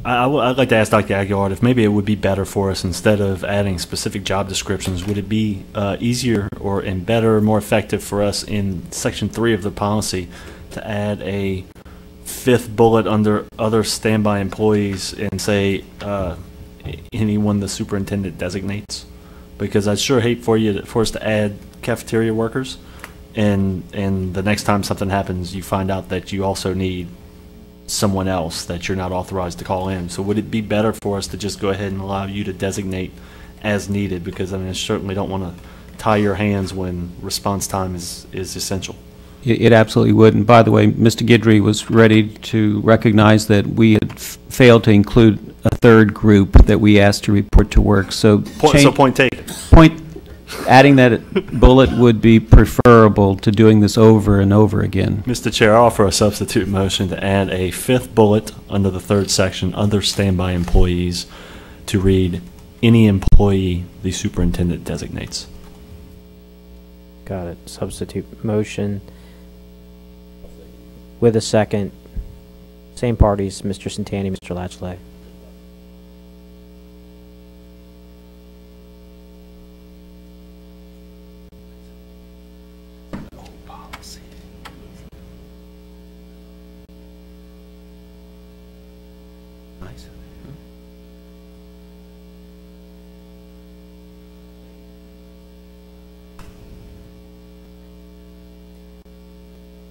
I'd like to ask Dr. Aguilar if maybe it would be better for us, instead of adding specific job descriptions, would it be easier and better, more effective for us in Section 3 of the policy to add a fifth bullet under other standby employees and say anyone the superintendent designates? Because I'd sure hate for us to add cafeteria workers, and the next time something happens, you find out that you also need someone else that you're not authorized to call in. So would it be better for us to just go ahead and allow you to designate as needed? Because I mean, I certainly don't want to tie your hands when response time is essential. It absolutely would. And by the way, Mr. Guidry was ready to recognize that we had failed to include a third group that we asked to report to work. So point taken. Adding that bullet would be preferable to doing this over and over again. Mr. Chair, I offer a substitute motion to add a fifth bullet under the third section, other standby employees, to read, any employee the superintendent designates. Got it. Substitute motion with a second. Same parties, Mr. Santani, Mr. Latchley.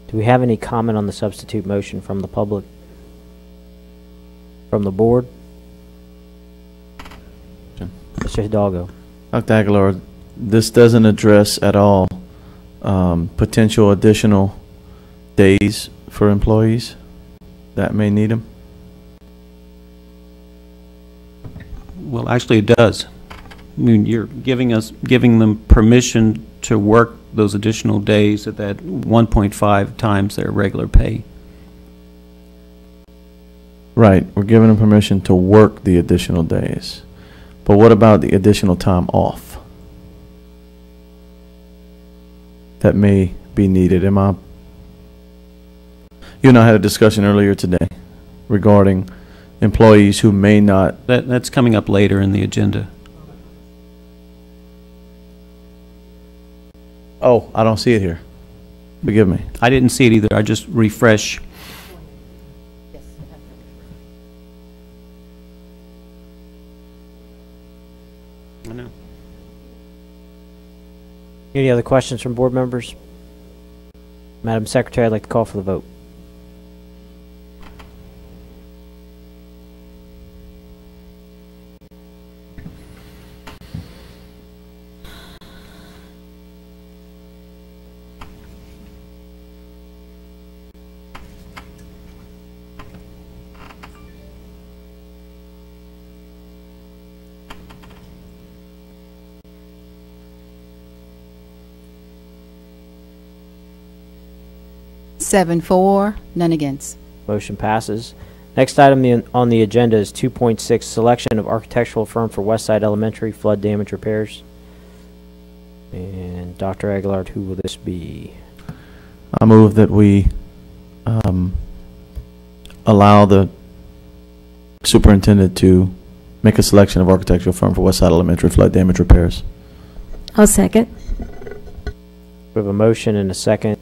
Do we have any comment on the substitute motion from the public? From the board? Mr. Hidalgo. Dr. Aguilar, this doesn't address at all potential additional days for employees that may need them? Well, actually it does. I mean, you're giving them permission to work those additional days at that 1.5 times their regular pay. Right, we're giving them permission to work the additional days. But what about the additional time off that may be needed? You and I had a discussion earlier today regarding employees who may not. That's coming up later in the agenda. Oh, I don't see it here. Forgive me. I didn't see it either. I just refresh. I know. Any other questions from board members? Madam Secretary, I'd like to call for the vote. Seven for, none against. Motion passes. Next item on the agenda is 2.6, selection of architectural firm for Westside Elementary flood damage repairs. And Dr. Aguilar, who will this be? I move that we allow the superintendent to make a selection of architectural firm for Westside Elementary flood damage repairs. I'll second. We have a motion and a second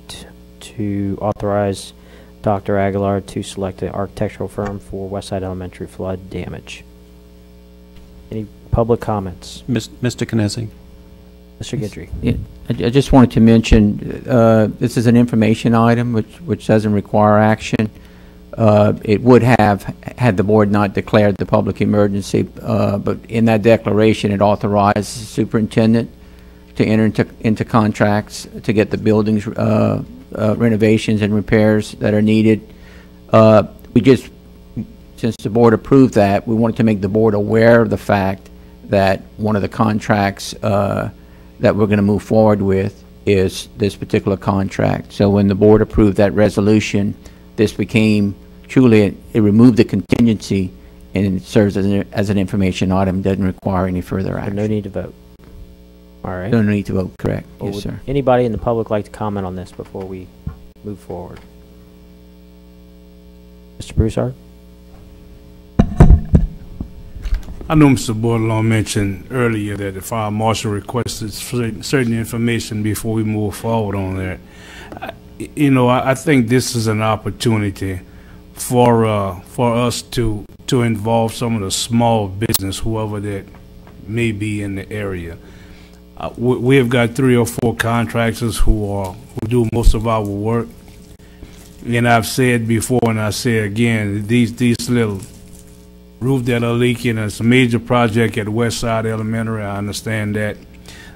to authorize Dr. Aguilar to select an architectural firm for Westside Elementary flood damage. Any public comments? Mr. Knesset. Mr. Guidry. Yeah, I just wanted to mention, this is an information item which doesn't require action. It would have, had the board not declared the public emergency, but in that declaration it authorizes the superintendent to enter into contracts to get the buildings renovations and repairs that are needed. Since the board approved that, we wanted to make the board aware of the fact that one of the contracts that we're going to move forward with is this particular contract. So when the board approved that resolution, this became truly, it removed the contingency and it serves as an information item, doesn't require any further action. No need to vote. All right. No need to vote, correct. Well, Yes, would sir. anybody in the public like to comment on this before we move forward? Mr. Broussard? I know Mr. Bordelon mentioned earlier that the fire marshal requested certain information before we move forward on that. I think this is an opportunity for us to involve some of the small business, whoever that may be in the area. We have got 3 or 4 contractors who do most of our work, and I've said before and I say again, these little roof that are leaking, it's a major project at Westside Elementary. I understand that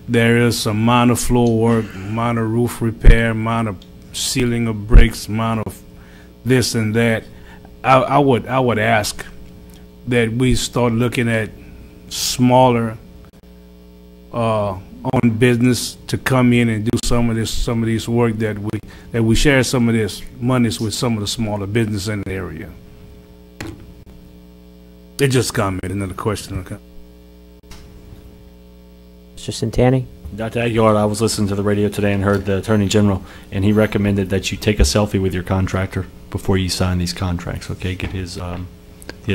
there is some minor floor work, minor roof repair, minor sealing of bricks, minor this and that. I would ask that we start looking at smaller own business to come in and do some of these work, that we share some of this monies with some of the smaller business in the area. It just commented, another question. Okay. Mr. Centani? Dr. Aguilar, I was listening to the radio today and heard the Attorney General, and he recommended that you take a selfie with your contractor before you sign these contracts, okay? Get his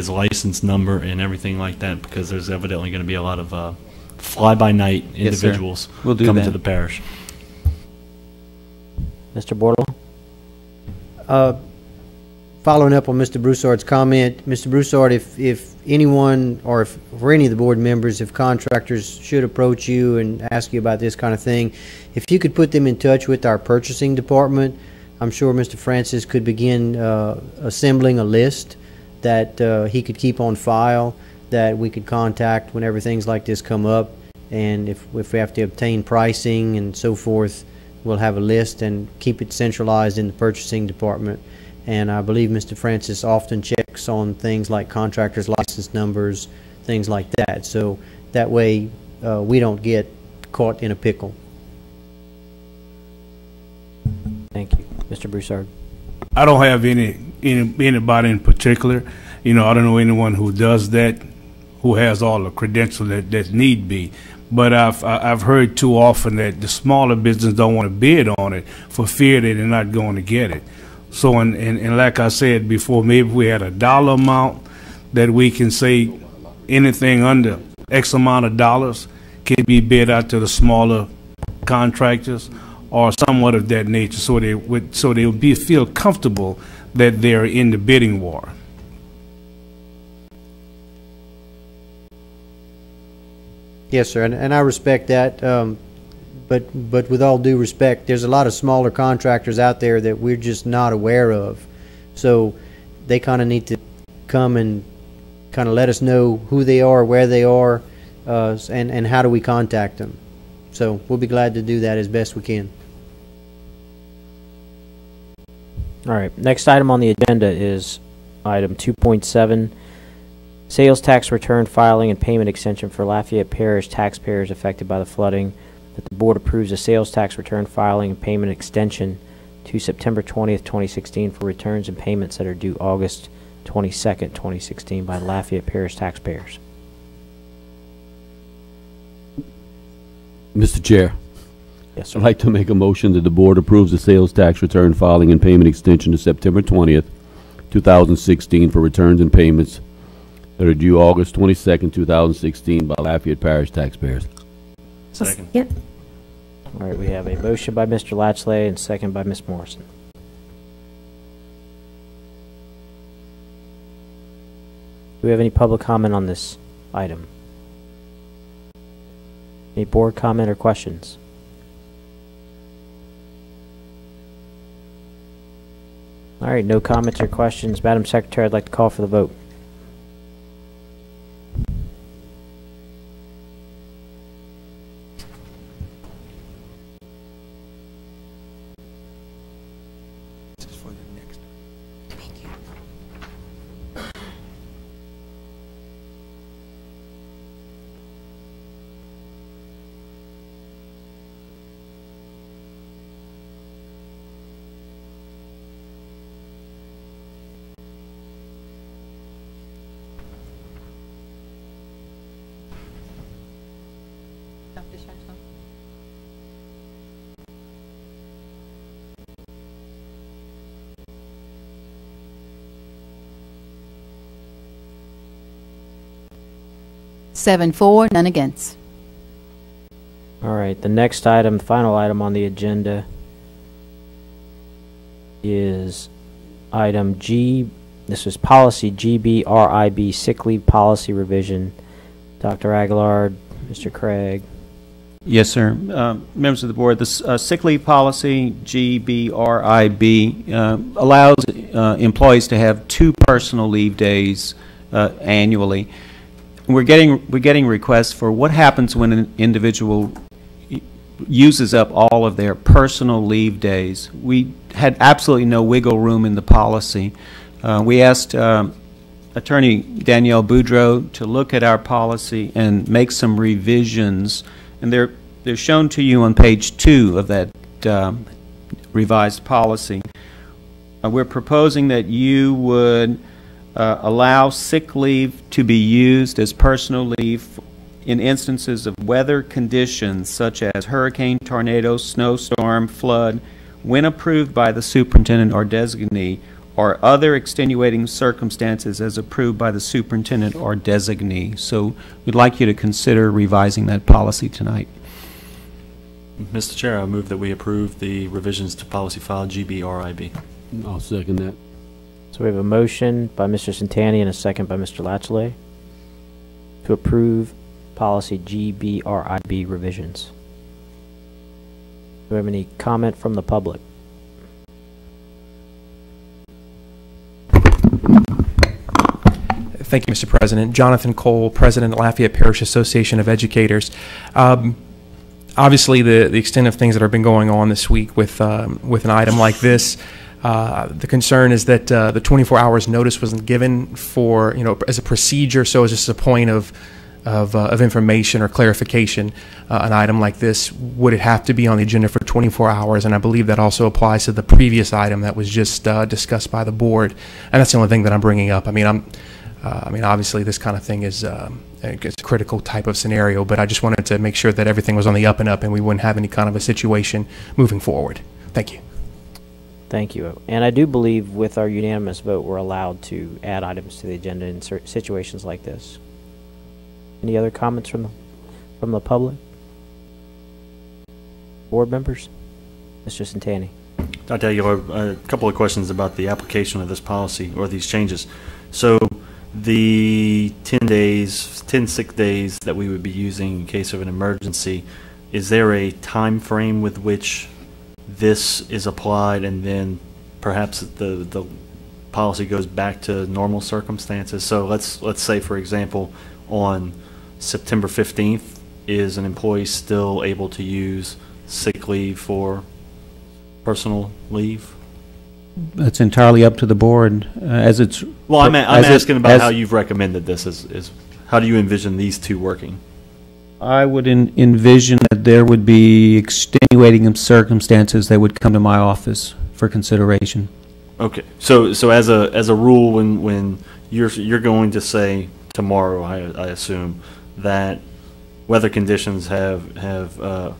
license number and everything like that, because there's evidently going to be a lot of fly-by-night individuals coming to the parish. Mr. Bordelon? Following up on Mr. Broussard's comment, Mr. Broussard, if anyone or if for any of the board members, if contractors should approach you and ask you about this kind of thing, if you could put them in touch with our purchasing department, I'm sure Mr. Francis could begin assembling a list that he could keep on file, that we could contact whenever things like this come up, and if we have to obtain pricing and so forth, we'll have a list and keep it centralized in the purchasing department. And I believe Mr. Francis often checks on things like contractors' license numbers, things like that. So that way we don't get caught in a pickle. Thank you. Mr. Broussard? I don't have anybody in particular. I don't know anyone who does that, who has all the credentials that need be. But I've heard too often that the smaller business don't want to bid on it for fear that they're not going to get it. So, and like I said before, maybe we had a dollar amount that we can say anything under X amount of dollars can be bid out to the smaller contractors or somewhat of that nature, so they'll feel comfortable that they're in the bidding war. Yes, sir, and I respect that. But with all due respect, there's a lot of smaller contractors out there that we're just not aware of. So they kind of need to come and kind of let us know who they are, where they are, and how do we contact them. So we'll be glad to do that as best we can. All right. Next item on the agenda is item 2.7, sales tax return filing and payment extension for Lafayette Parish taxpayers affected by the flooding. That the board approves a sales tax return filing and payment extension to September 20th, 2016 for returns and payments that are due August 22nd, 2016 by Lafayette Parish taxpayers. Mr. Chair. Yes, sir. I'd like to make a motion that the board approves the sales tax return filing and payment extension to September 20th, 2016 for returns and payments that are due August 22nd, 2016 by Lafayette Parish taxpayers. Second. Yep. All right, we have a motion by Mr. Latchley and second by Ms. Morrison. Do we have any public comment on this item? Any board comment or questions? All right, no comments or questions. Madam Secretary, I'd like to call for the vote. Dr. Chaplin? Seven for, none against. All right, the next item, final item on the agenda is item G. This is policy GBRIB, sick leave policy revision. Dr. Aguilar, Mr. Craig. Yes, sir. Members of the board, this sick leave policy, GBRIB, allows employees to have 2 personal leave days annually. We're getting requests for what happens when an individual uses up all of their personal leave days. We had absolutely no wiggle room in the policy. We asked Attorney Danielle Boudreau to look at our policy and make some revisions, and they're shown to you on page 2 of that revised policy. We're proposing that you would allow sick leave to be used as personal leave in instances of weather conditions such as hurricane, tornado, snowstorm, flood, when approved by the superintendent or designee, or other extenuating circumstances as approved by the superintendent or designee. So we'd like you to consider revising that policy tonight. Mr. Chair, I move that we approve the revisions to policy file GBRIB. I'll second that. So we have a motion by Mr. Santani and a second by Mr. Latchley to approve policy GBRIB revisions. Do we have any comment from the public? Thank you, Mr. President. Jonathan Cole, President at Lafayette Parish Association of Educators. Obviously, the extent of things that have been going on this week with an item like this, the concern is that the 24 hours notice wasn't given for, as a procedure, so as just a point of information or clarification. An item like this, would it have to be on the agenda for 24 hours? And I believe that also applies to the previous item that was just discussed by the board. And that's the only thing that I'm bringing up. I mean, obviously this kind of thing is it's a critical type of scenario, but I just wanted to make sure that everything was on the up and up and we wouldn't have any kind of a situation moving forward. Thank you. Thank you. And I do believe with our unanimous vote, we're allowed to add items to the agenda in situations like this. Any other comments from the public? Board members? Mr. Santani. Dr. Aguilar, a couple of questions about the application of this policy or these changes. So the 10 sick days that we would be using in case of an emergency, is there a time frame with which this is applied and then perhaps the policy goes back to normal circumstances? So let's say, for example, on September 15th, is an employee still able to use sick leave for personal leave? That's entirely up to the board as it's. Well, I'm asking about how you've recommended this. Is how do you envision these two working? I would envision that there would be extenuating circumstances that would come to my office for consideration. Okay, so as a rule, when you're going to say tomorrow, I assume that weather conditions have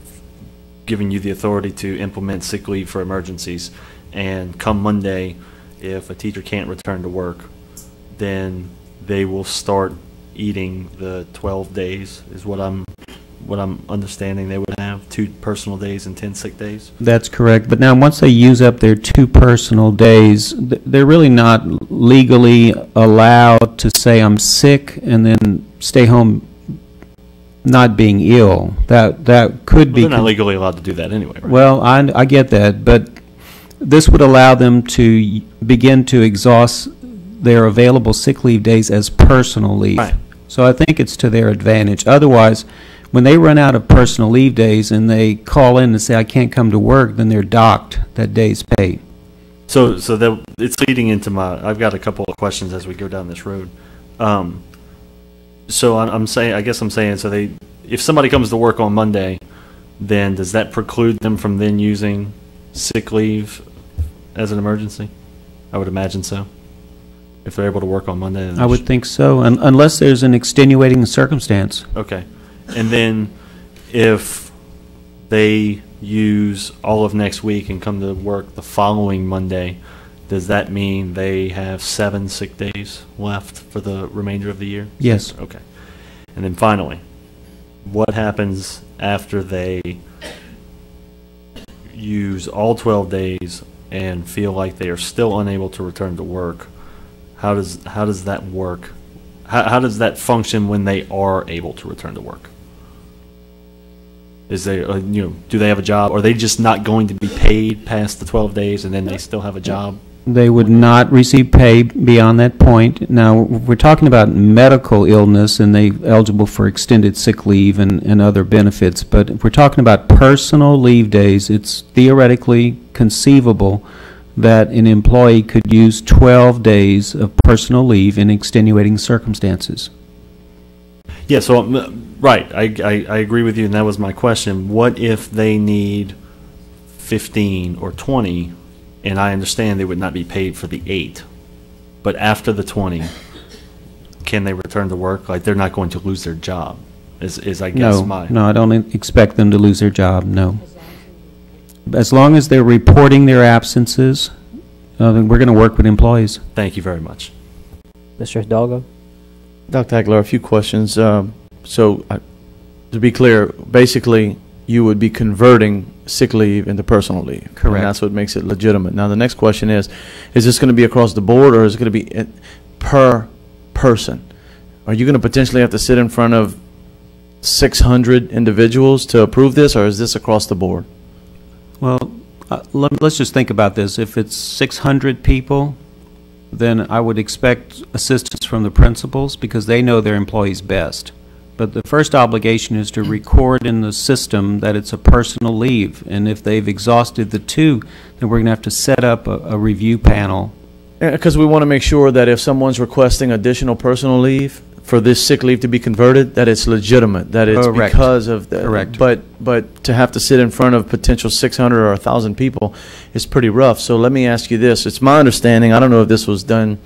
given you the authority to implement sick leave for emergencies. And come Monday, if a teacher can't return to work, then they will start eating the 12 days, is what I'm understanding. They would have 2 personal days and 10 sick days. That's correct. But now once they use up their 2 personal days, they're really not legally allowed to say I'm sick and then stay home not being ill. That could be. They're not legally allowed to do that anyway, right? Well, I get that, but this would allow them to begin to exhaust their available sick leave days as personal leave. Right. So I think it's to their advantage. Otherwise, when they run out of personal leave days and they call in and say, I can't come to work, then they're docked that day's pay. So that it's leading into I've got a couple of questions as we go down this road. So I'm saying, so if somebody comes to work on Monday, then does that preclude them from then using sick leave as an emergency? I would imagine so. If they're able to work on Monday, then I would think so, unless there's an extenuating circumstance. Okay. And then if they use all of next week and come to work the following Monday, does that mean they have 7 sick days left for the remainder of the year? Yes. Okay. And then finally, what happens after they use all 12 days and feel like they are still unable to return to work? How does that work? How does that function when they are able to return to work? Is there, do they have a job? Or are they just not going to be paid past the 12 days and then they still have a job? They would not receive pay beyond that point. Now, we're talking about medical illness, and they eligible for extended sick leave and other benefits. But if we're talking about personal leave days, it's theoretically conceivable that an employee could use 12 days of personal leave in extenuating circumstances. Yeah, so, right, I agree with you, and that was my question. What if they need 15 or 20, and I understand they would not be paid for the 8, but after the 20, can they return to work? Like, they're not going to lose their job, is I guess my... No, I don't expect them to lose their job, no. As long as they're reporting their absences, then we're going to work with employees. Thank you very much. Mr. Hidalgo? Dr. Aguilar, a few questions. To be clear, basically, you would be converting sick leave into personal leave. Correct. And that's what makes it legitimate. Now, the next question is this going to be across the board, or is it going to be per person? Are you going to potentially have to sit in front of 600 individuals to approve this, or is this across the board? Well, let's just think about this. If it's 600 people, then I would expect assistance from the principals because they know their employees best. But the first obligation is to record in the system that it's a personal leave. And if they've exhausted the 2, then we're going to have to set up a review panel. Because we want to make sure that if someone's requesting additional personal leave for this sick leave to be converted, that it's legitimate, that it's Correct. because of the... Correct. But to have to sit in front of potential 600 or 1,000 people is pretty rough. So let me ask you this. It's my understanding, I don't know if this was done,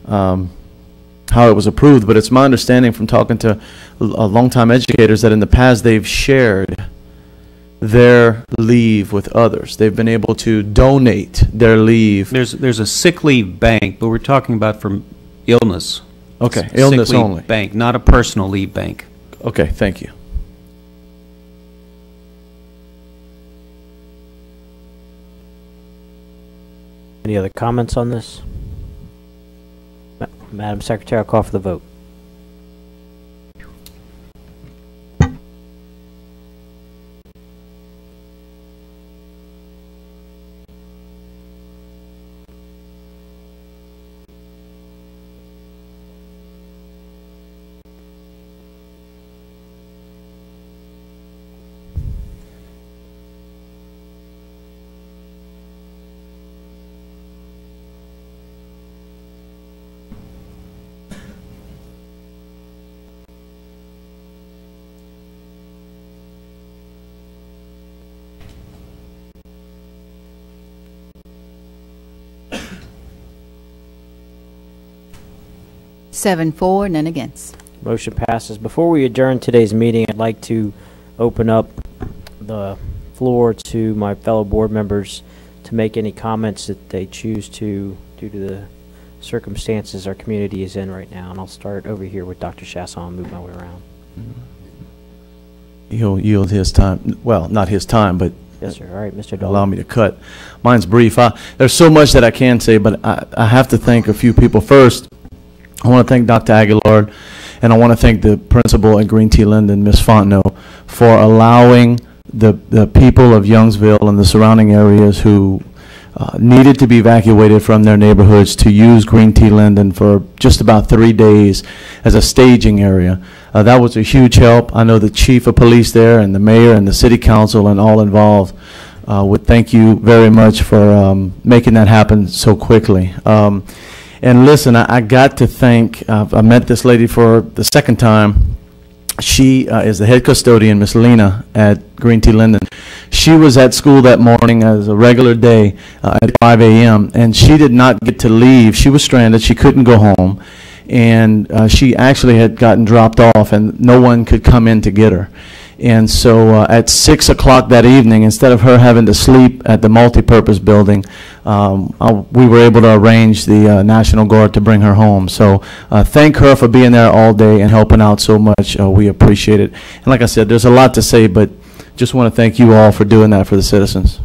how it was approved, but it's my understanding from talking to longtime educators that in the past they've shared their leave with others. They've been able to donate their leave. There's a sick leave bank, but we're talking about for illness. Okay, illness sick leave only. Bank, not a personal leave bank. Okay, thank you. Any other comments on this? Madam Secretary, I'll call for the vote. Seven for, none against. Motion passes. Before we adjourn today's meeting, I'd like to open up the floor to my fellow board members to make any comments that they choose to due to the circumstances our community is in right now. And I'll start over here with Dr. Chasson and move my way around. He'll yield his time. Well, not his time, but yes, sir. All right, Mr. Dole. Allow me to cut. Mine's brief. There's so much that I can say, but I have to thank a few people. First, I want to thank Dr. Aguilar, and I want to thank the principal at Green Tea Linden, Ms. Fontenot, for allowing the people of Youngsville and the surrounding areas who needed to be evacuated from their neighborhoods to use Green Tea Linden for just about 3 days as a staging area. That was a huge help. I know the chief of police there and the mayor and the city council and all involved would thank you very much for making that happen so quickly. And listen, I got to thank, I met this lady for the second time. She is the head custodian, Miss Lena, at Green Tea Linden. She was at school that morning as a regular day at 5 a.m., and she did not get to leave. She was stranded. She couldn't go home, and she actually had gotten dropped off, and no one could come in to get her. And so at 6 o'clock that evening, instead of her having to sleep at the multipurpose building, we were able to arrange the National Guard to bring her home. So thank her for being there all day and helping out so much. We appreciate it. And like I said, there's a lot to say, but just want to thank you all for doing that for the citizens.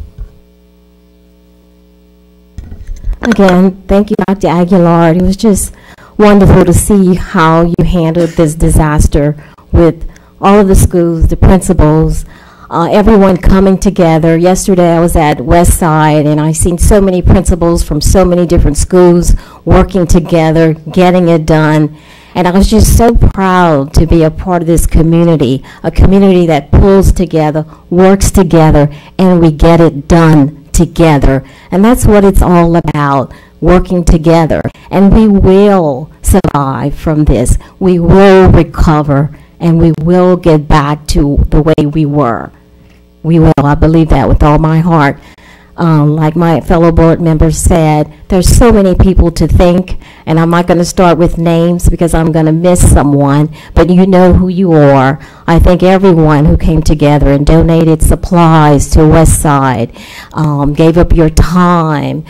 Again, thank you, Dr. Aguilar. It was just wonderful to see how you handled this disaster with all of the schools, the principals, everyone coming together. Yesterday I was at Westside and I seen so many principals from so many different schools working together, getting it done. And I was just so proud to be a part of this community, a community that pulls together, works together, and we get it done together. And that's what it's all about, working together. And we will survive from this. We will recover, and we will get back to the way we were. We will. I believe that with all my heart. Like my fellow board members said, there's so many people to thank, and I'm not going to start with names because I'm going to miss someone, but you know who you are. I thank everyone who came together and donated supplies to Westside, gave up your time,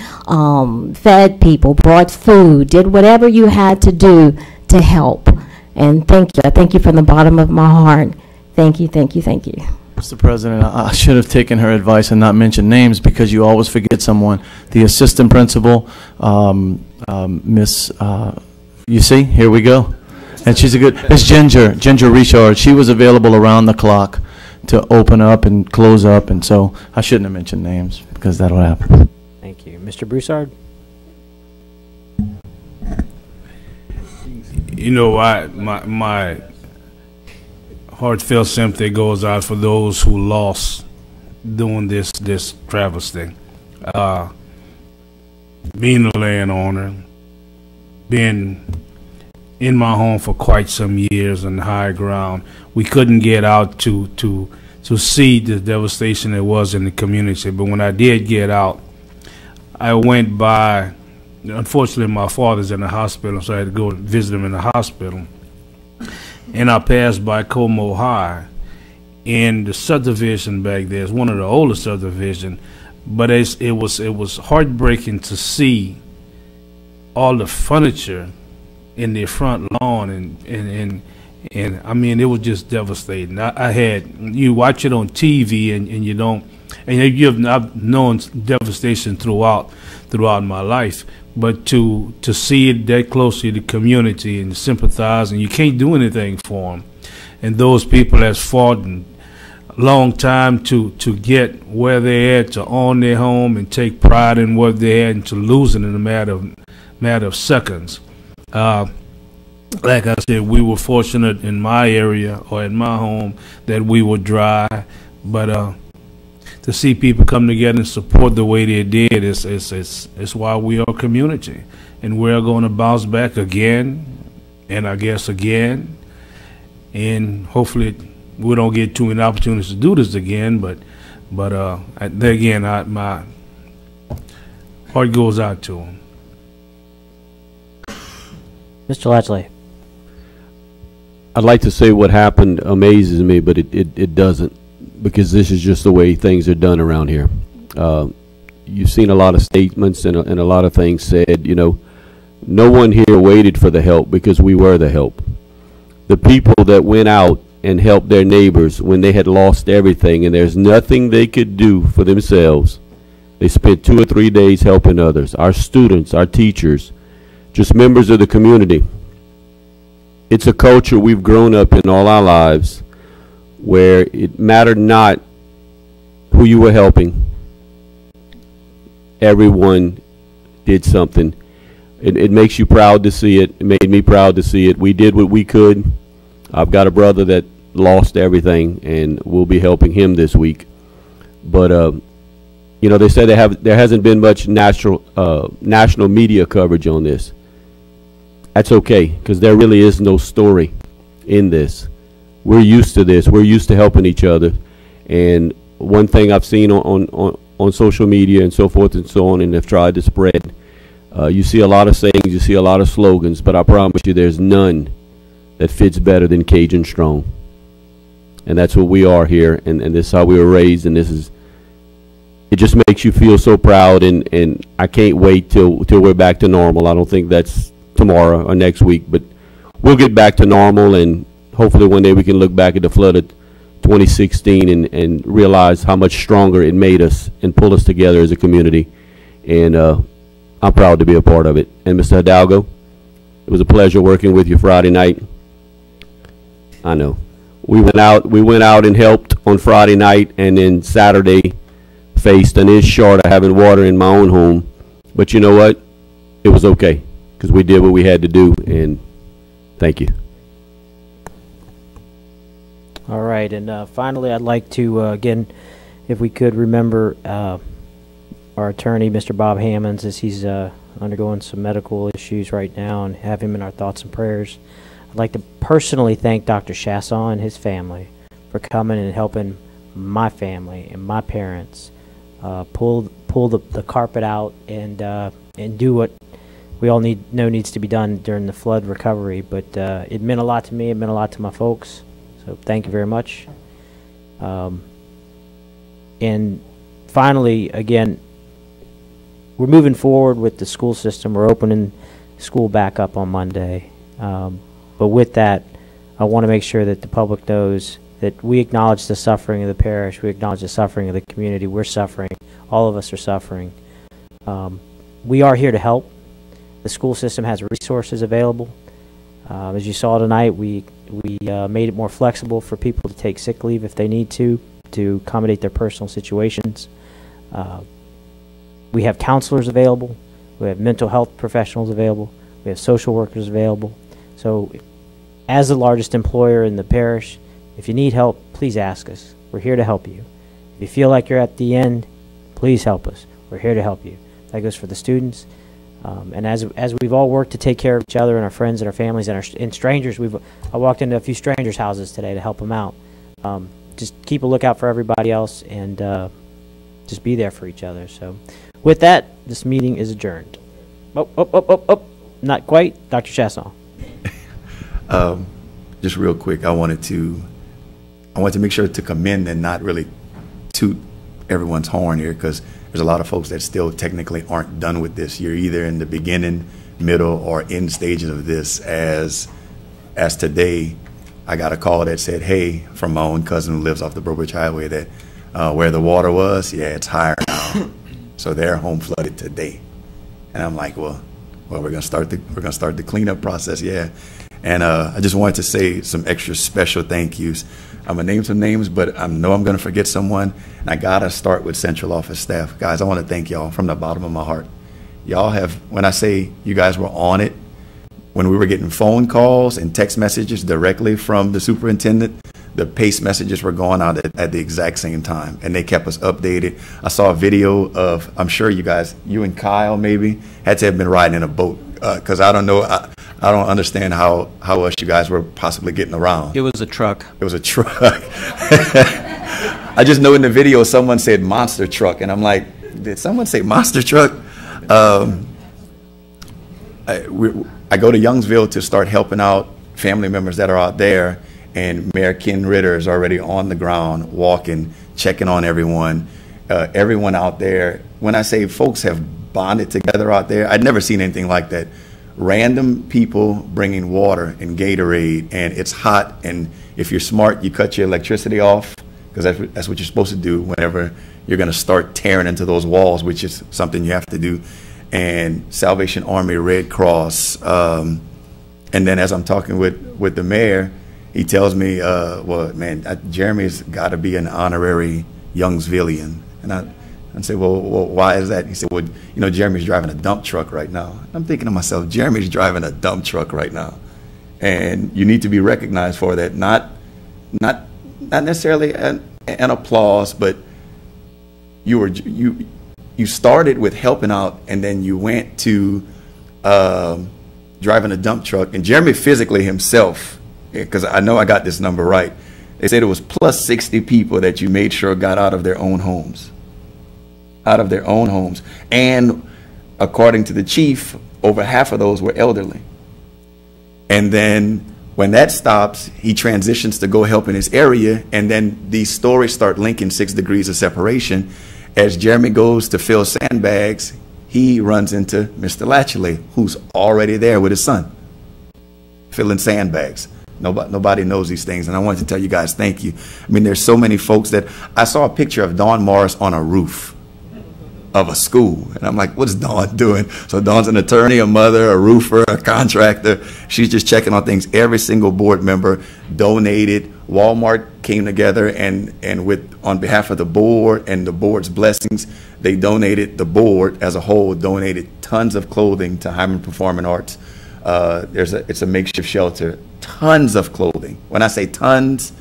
fed people, brought food, did whatever you had to do to help. And thank you. I thank you from the bottom of my heart. Thank you, thank you, thank you. Mr. President, I should have taken her advice and not mentioned names because you always forget someone. The assistant principal, Miss, you see, here we go. And she's a good, it's Ginger Richard. She was available around the clock to open up and close up, and so I shouldn't have mentioned names because that'll happen. Thank you. Mr. Broussard? You know, my heartfelt sympathy goes out for those who lost doing this travesty. Being a landowner, being in my home for quite some years on the high ground, we couldn't get out to see the devastation that was in the community. But when I did get out, I went by. Unfortunately, my father's in the hospital, so I had to go visit him in the hospital. And I passed by Como High, and the subdivision back there is one of the oldest subdivisions, but it was heartbreaking to see all the furniture in their front lawn, and I mean, it was just devastating. I had, you watch it on TV and you don't, and I've known devastation throughout my life. But to see it that closely to the community and sympathize, and you can't do anything for them. And those people that's fought a long time to get where they're at, to own their home and take pride in what they had, and to lose it in a matter of seconds. Like I said, we were fortunate in my area or in my home that we were dry, but to see people come together and support the way they did is why we are a community, and we're going to bounce back again, and I guess again, and hopefully we don't get too many opportunities to do this again. But again, my heart goes out to them. Mr. Latchley. I'd like to say what happened amazes me, but it doesn't, because this is just the way things are done around here. You've seen a lot of statements and a lot of things said. You know, no one here waited for the help because we were the help. The people that went out and helped their neighbors when they had lost everything and there's nothing they could do for themselves, they spent 2 or 3 days helping others. Our students, our teachers, just members of the community. It's a culture we've grown up in all our lives, where it mattered not who you were helping. Everyone did something. It makes you proud to see it. It made me proud to see it. We did what we could. I've got a brother that lost everything, and we'll be helping him this week. But you know, they said there hasn't been much national media coverage on this. That's okay, because there really is no story in this. We're used to this. We're used to helping each other. And one thing I've seen on social media and so forth and so on, and have tried to spread, you see a lot of sayings, you see a lot of slogans, but I promise you there's none that fits better than Cajun Strong. And that's what we are here, and this is how we were raised, and it just makes you feel so proud, and I can't wait till we're back to normal. I don't think that's tomorrow or next week, but we'll get back to normal, and hopefully one day we can look back at the flood of 2016 and realize how much stronger it made us and pulled us together as a community. And I'm proud to be a part of it. And Mr. Hidalgo, it was a pleasure working with you Friday night. I know. We went out and helped on Friday night, and then Saturday faced an inch short of having water in my own home. But you know what? It was okay, because we did what we had to do, and thank you. All right, and finally, I'd like to, again, if we could remember our attorney, Mr. Bob Hammonds, as he's undergoing some medical issues right now, and have him in our thoughts and prayers. I'd like to personally thank Dr. Chasson and his family for coming and helping my family and my parents pull the carpet out and do what we all know needs to be done during the flood recovery. But it meant a lot to me. It meant a lot to my folks. So thank you very much. And finally, again, we're moving forward with the school system. We're opening school back up on Monday. But with that, I want to make sure that the public knows that we acknowledge the suffering of the parish. We acknowledge the suffering of the community. We're suffering. All of us are suffering. We are here to help. The school system has resources available. As you saw tonight, we made it more flexible for people to take sick leave if they need to accommodate their personal situations. We have counselors available. We have mental health professionals available. We have social workers available. So as the largest employer in the parish, if you need help, please ask us. We're here to help you. If you feel like you're at the end, please help us. We're here to help you. That goes for the students. And as we've all worked to take care of each other and our friends and our families and strangers, I walked into a few strangers' houses today to help them out. Just keep a lookout for everybody else, and just be there for each other. So with that, this meeting is adjourned. Not quite. Dr. Chasson. Just real quick, I wanted to make sure to commend and not really toot everyone's horn here, because there's a lot of folks that still technically aren't done with this. You're either in the beginning, middle, or end stages of this. As today, I got a call that said, hey, from my own cousin who lives off the Burbridge Highway, that where the water was, yeah, it's higher now. So their home flooded today. And I'm like, well, we're gonna start the cleanup process, yeah. And I just wanted to say some extra special thank yous. I'm gonna name some names, but I know I'm gonna forget someone. And I gotta start with central office staff. Guys, I wanna thank y'all from the bottom of my heart. Y'all have, when I say you guys were on it, when we were getting phone calls and text messages directly from the superintendent, the PACE messages were going out at the exact same time, and they kept us updated. I saw a video of, I'm sure you guys, you and Kyle maybe, had to have been riding in a boat, because I don't know, I don't understand how else you guys were possibly getting around. It was a truck. It was a truck. I just know in the video someone said monster truck, and I'm like, did someone say monster truck? I go to Youngsville to start helping out family members that are out there, and Mayor Ken Ritter is already on the ground, walking, checking on everyone. Everyone out there, when I say folks have bonded together out there, I'd never seen anything like that. Random people bringing water and Gatorade, and it's hot, and if you're smart, you cut your electricity off, because that's what you're supposed to do whenever you're going to start tearing into those walls, which is something you have to do. And Salvation Army, Red Cross, and then as I'm talking with the mayor, he tells me, well, man, Jeremy's got to be an honorary Youngsvillian. And I say, well, why is that? He said, well, you know, Jeremy's driving a dump truck right now. I'm thinking to myself, Jeremy's driving a dump truck right now. And you need to be recognized for that. Not necessarily an applause, but you started with helping out, and then you went to driving a dump truck. And Jeremy physically himself, because I know I got this number right, they said it was plus 60 people that you made sure got out of their own homes. Out of their own homes. And according to the chief, over half of those were elderly. And then When that stops, he transitions to go help in his area, and then these stories start linking 6 degrees of separation. As Jeremy goes to fill sandbags, he runs into Mr. Latchley, who's already there with his son, filling sandbags. Nobody knows these things, and I wanted to tell you guys thank you. I mean, there's so many folks that I saw a picture of Dawn Morris on a roof of a school, and I'm like, what's Dawn doing? So Dawn's an attorney, a mother, a roofer, a contractor. She's just checking on things. Every single board member donated. Walmart came together and on behalf of the board and the board's blessings, they donated, the board as a whole donated tons of clothing to Hyman Performing Arts. It's a makeshift shelter. Tons of clothing. When I say tons,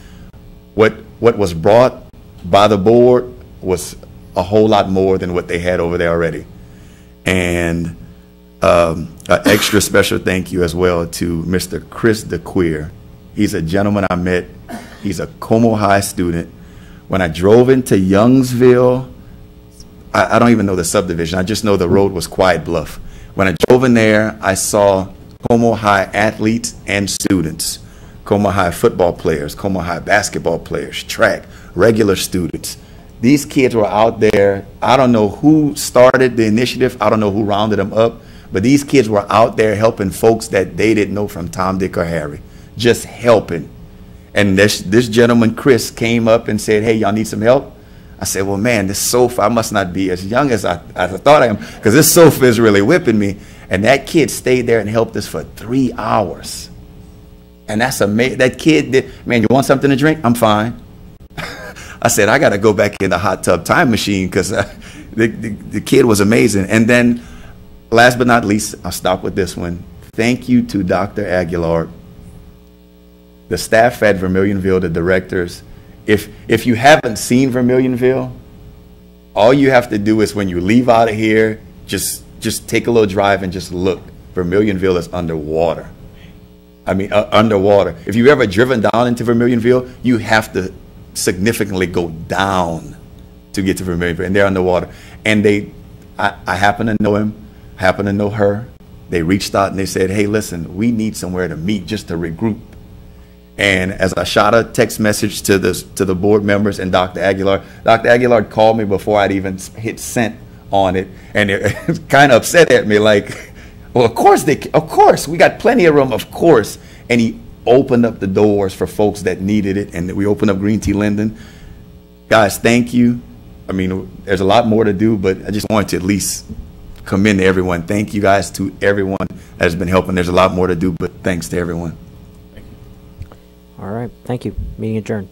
what was brought by the board was a whole lot more than what they had over there already. And an extra special thank you as well to Mr. Chris DeQueer. He's a gentleman I met. He's a Como High student. When I drove into Youngsville, I don't even know the subdivision. I just know the road was Quiet Bluff. When I drove in there, I saw Como High athletes and students, Como High football players, Como High basketball players, track, regular students. These kids were out there. I don't know who started the initiative. I don't know who rounded them up. But these kids were out there helping folks that they didn't know from Tom, Dick, or Harry. Just helping. And this gentleman, Chris, came up and said, hey, y'all need some help? I said, well, man, this sofa, I must not be as young as I thought I am, because this sofa is really whipping me. And that kid stayed there and helped us for 3 hours. And that's amazing. That kid did, man, you want something to drink? I'm fine. I said, I got to go back in the hot tub time machine, because the kid was amazing. And then, last but not least, I'll stop with this one. Thank you to Dr. Aguilar, the staff at Vermilionville, the directors. If you haven't seen Vermilionville, all you have to do is when you leave out of here, just take a little drive and just look. Vermilionville is underwater. I mean, underwater. If you've ever driven down into Vermilionville, you have to significantly go down to get to Vermilionville, and they're underwater. And I happen to know him, happen to know her. They reached out and they said, hey, listen, we need somewhere to meet just to regroup. And as I shot a text message to the board members and Dr. Aguilar called me before I'd even hit sent on it, and it kind of upset at me, like, well, of course, we got plenty of room, of course. And he opened up the doors for folks that needed it, and we opened up Green Tea Linden. Guys, thank you. I mean, there's a lot more to do, but I just wanted to at least commend everyone. Thank you guys to everyone that has been helping. There's a lot more to do, but thanks to everyone. All right. Thank you. Meeting adjourned.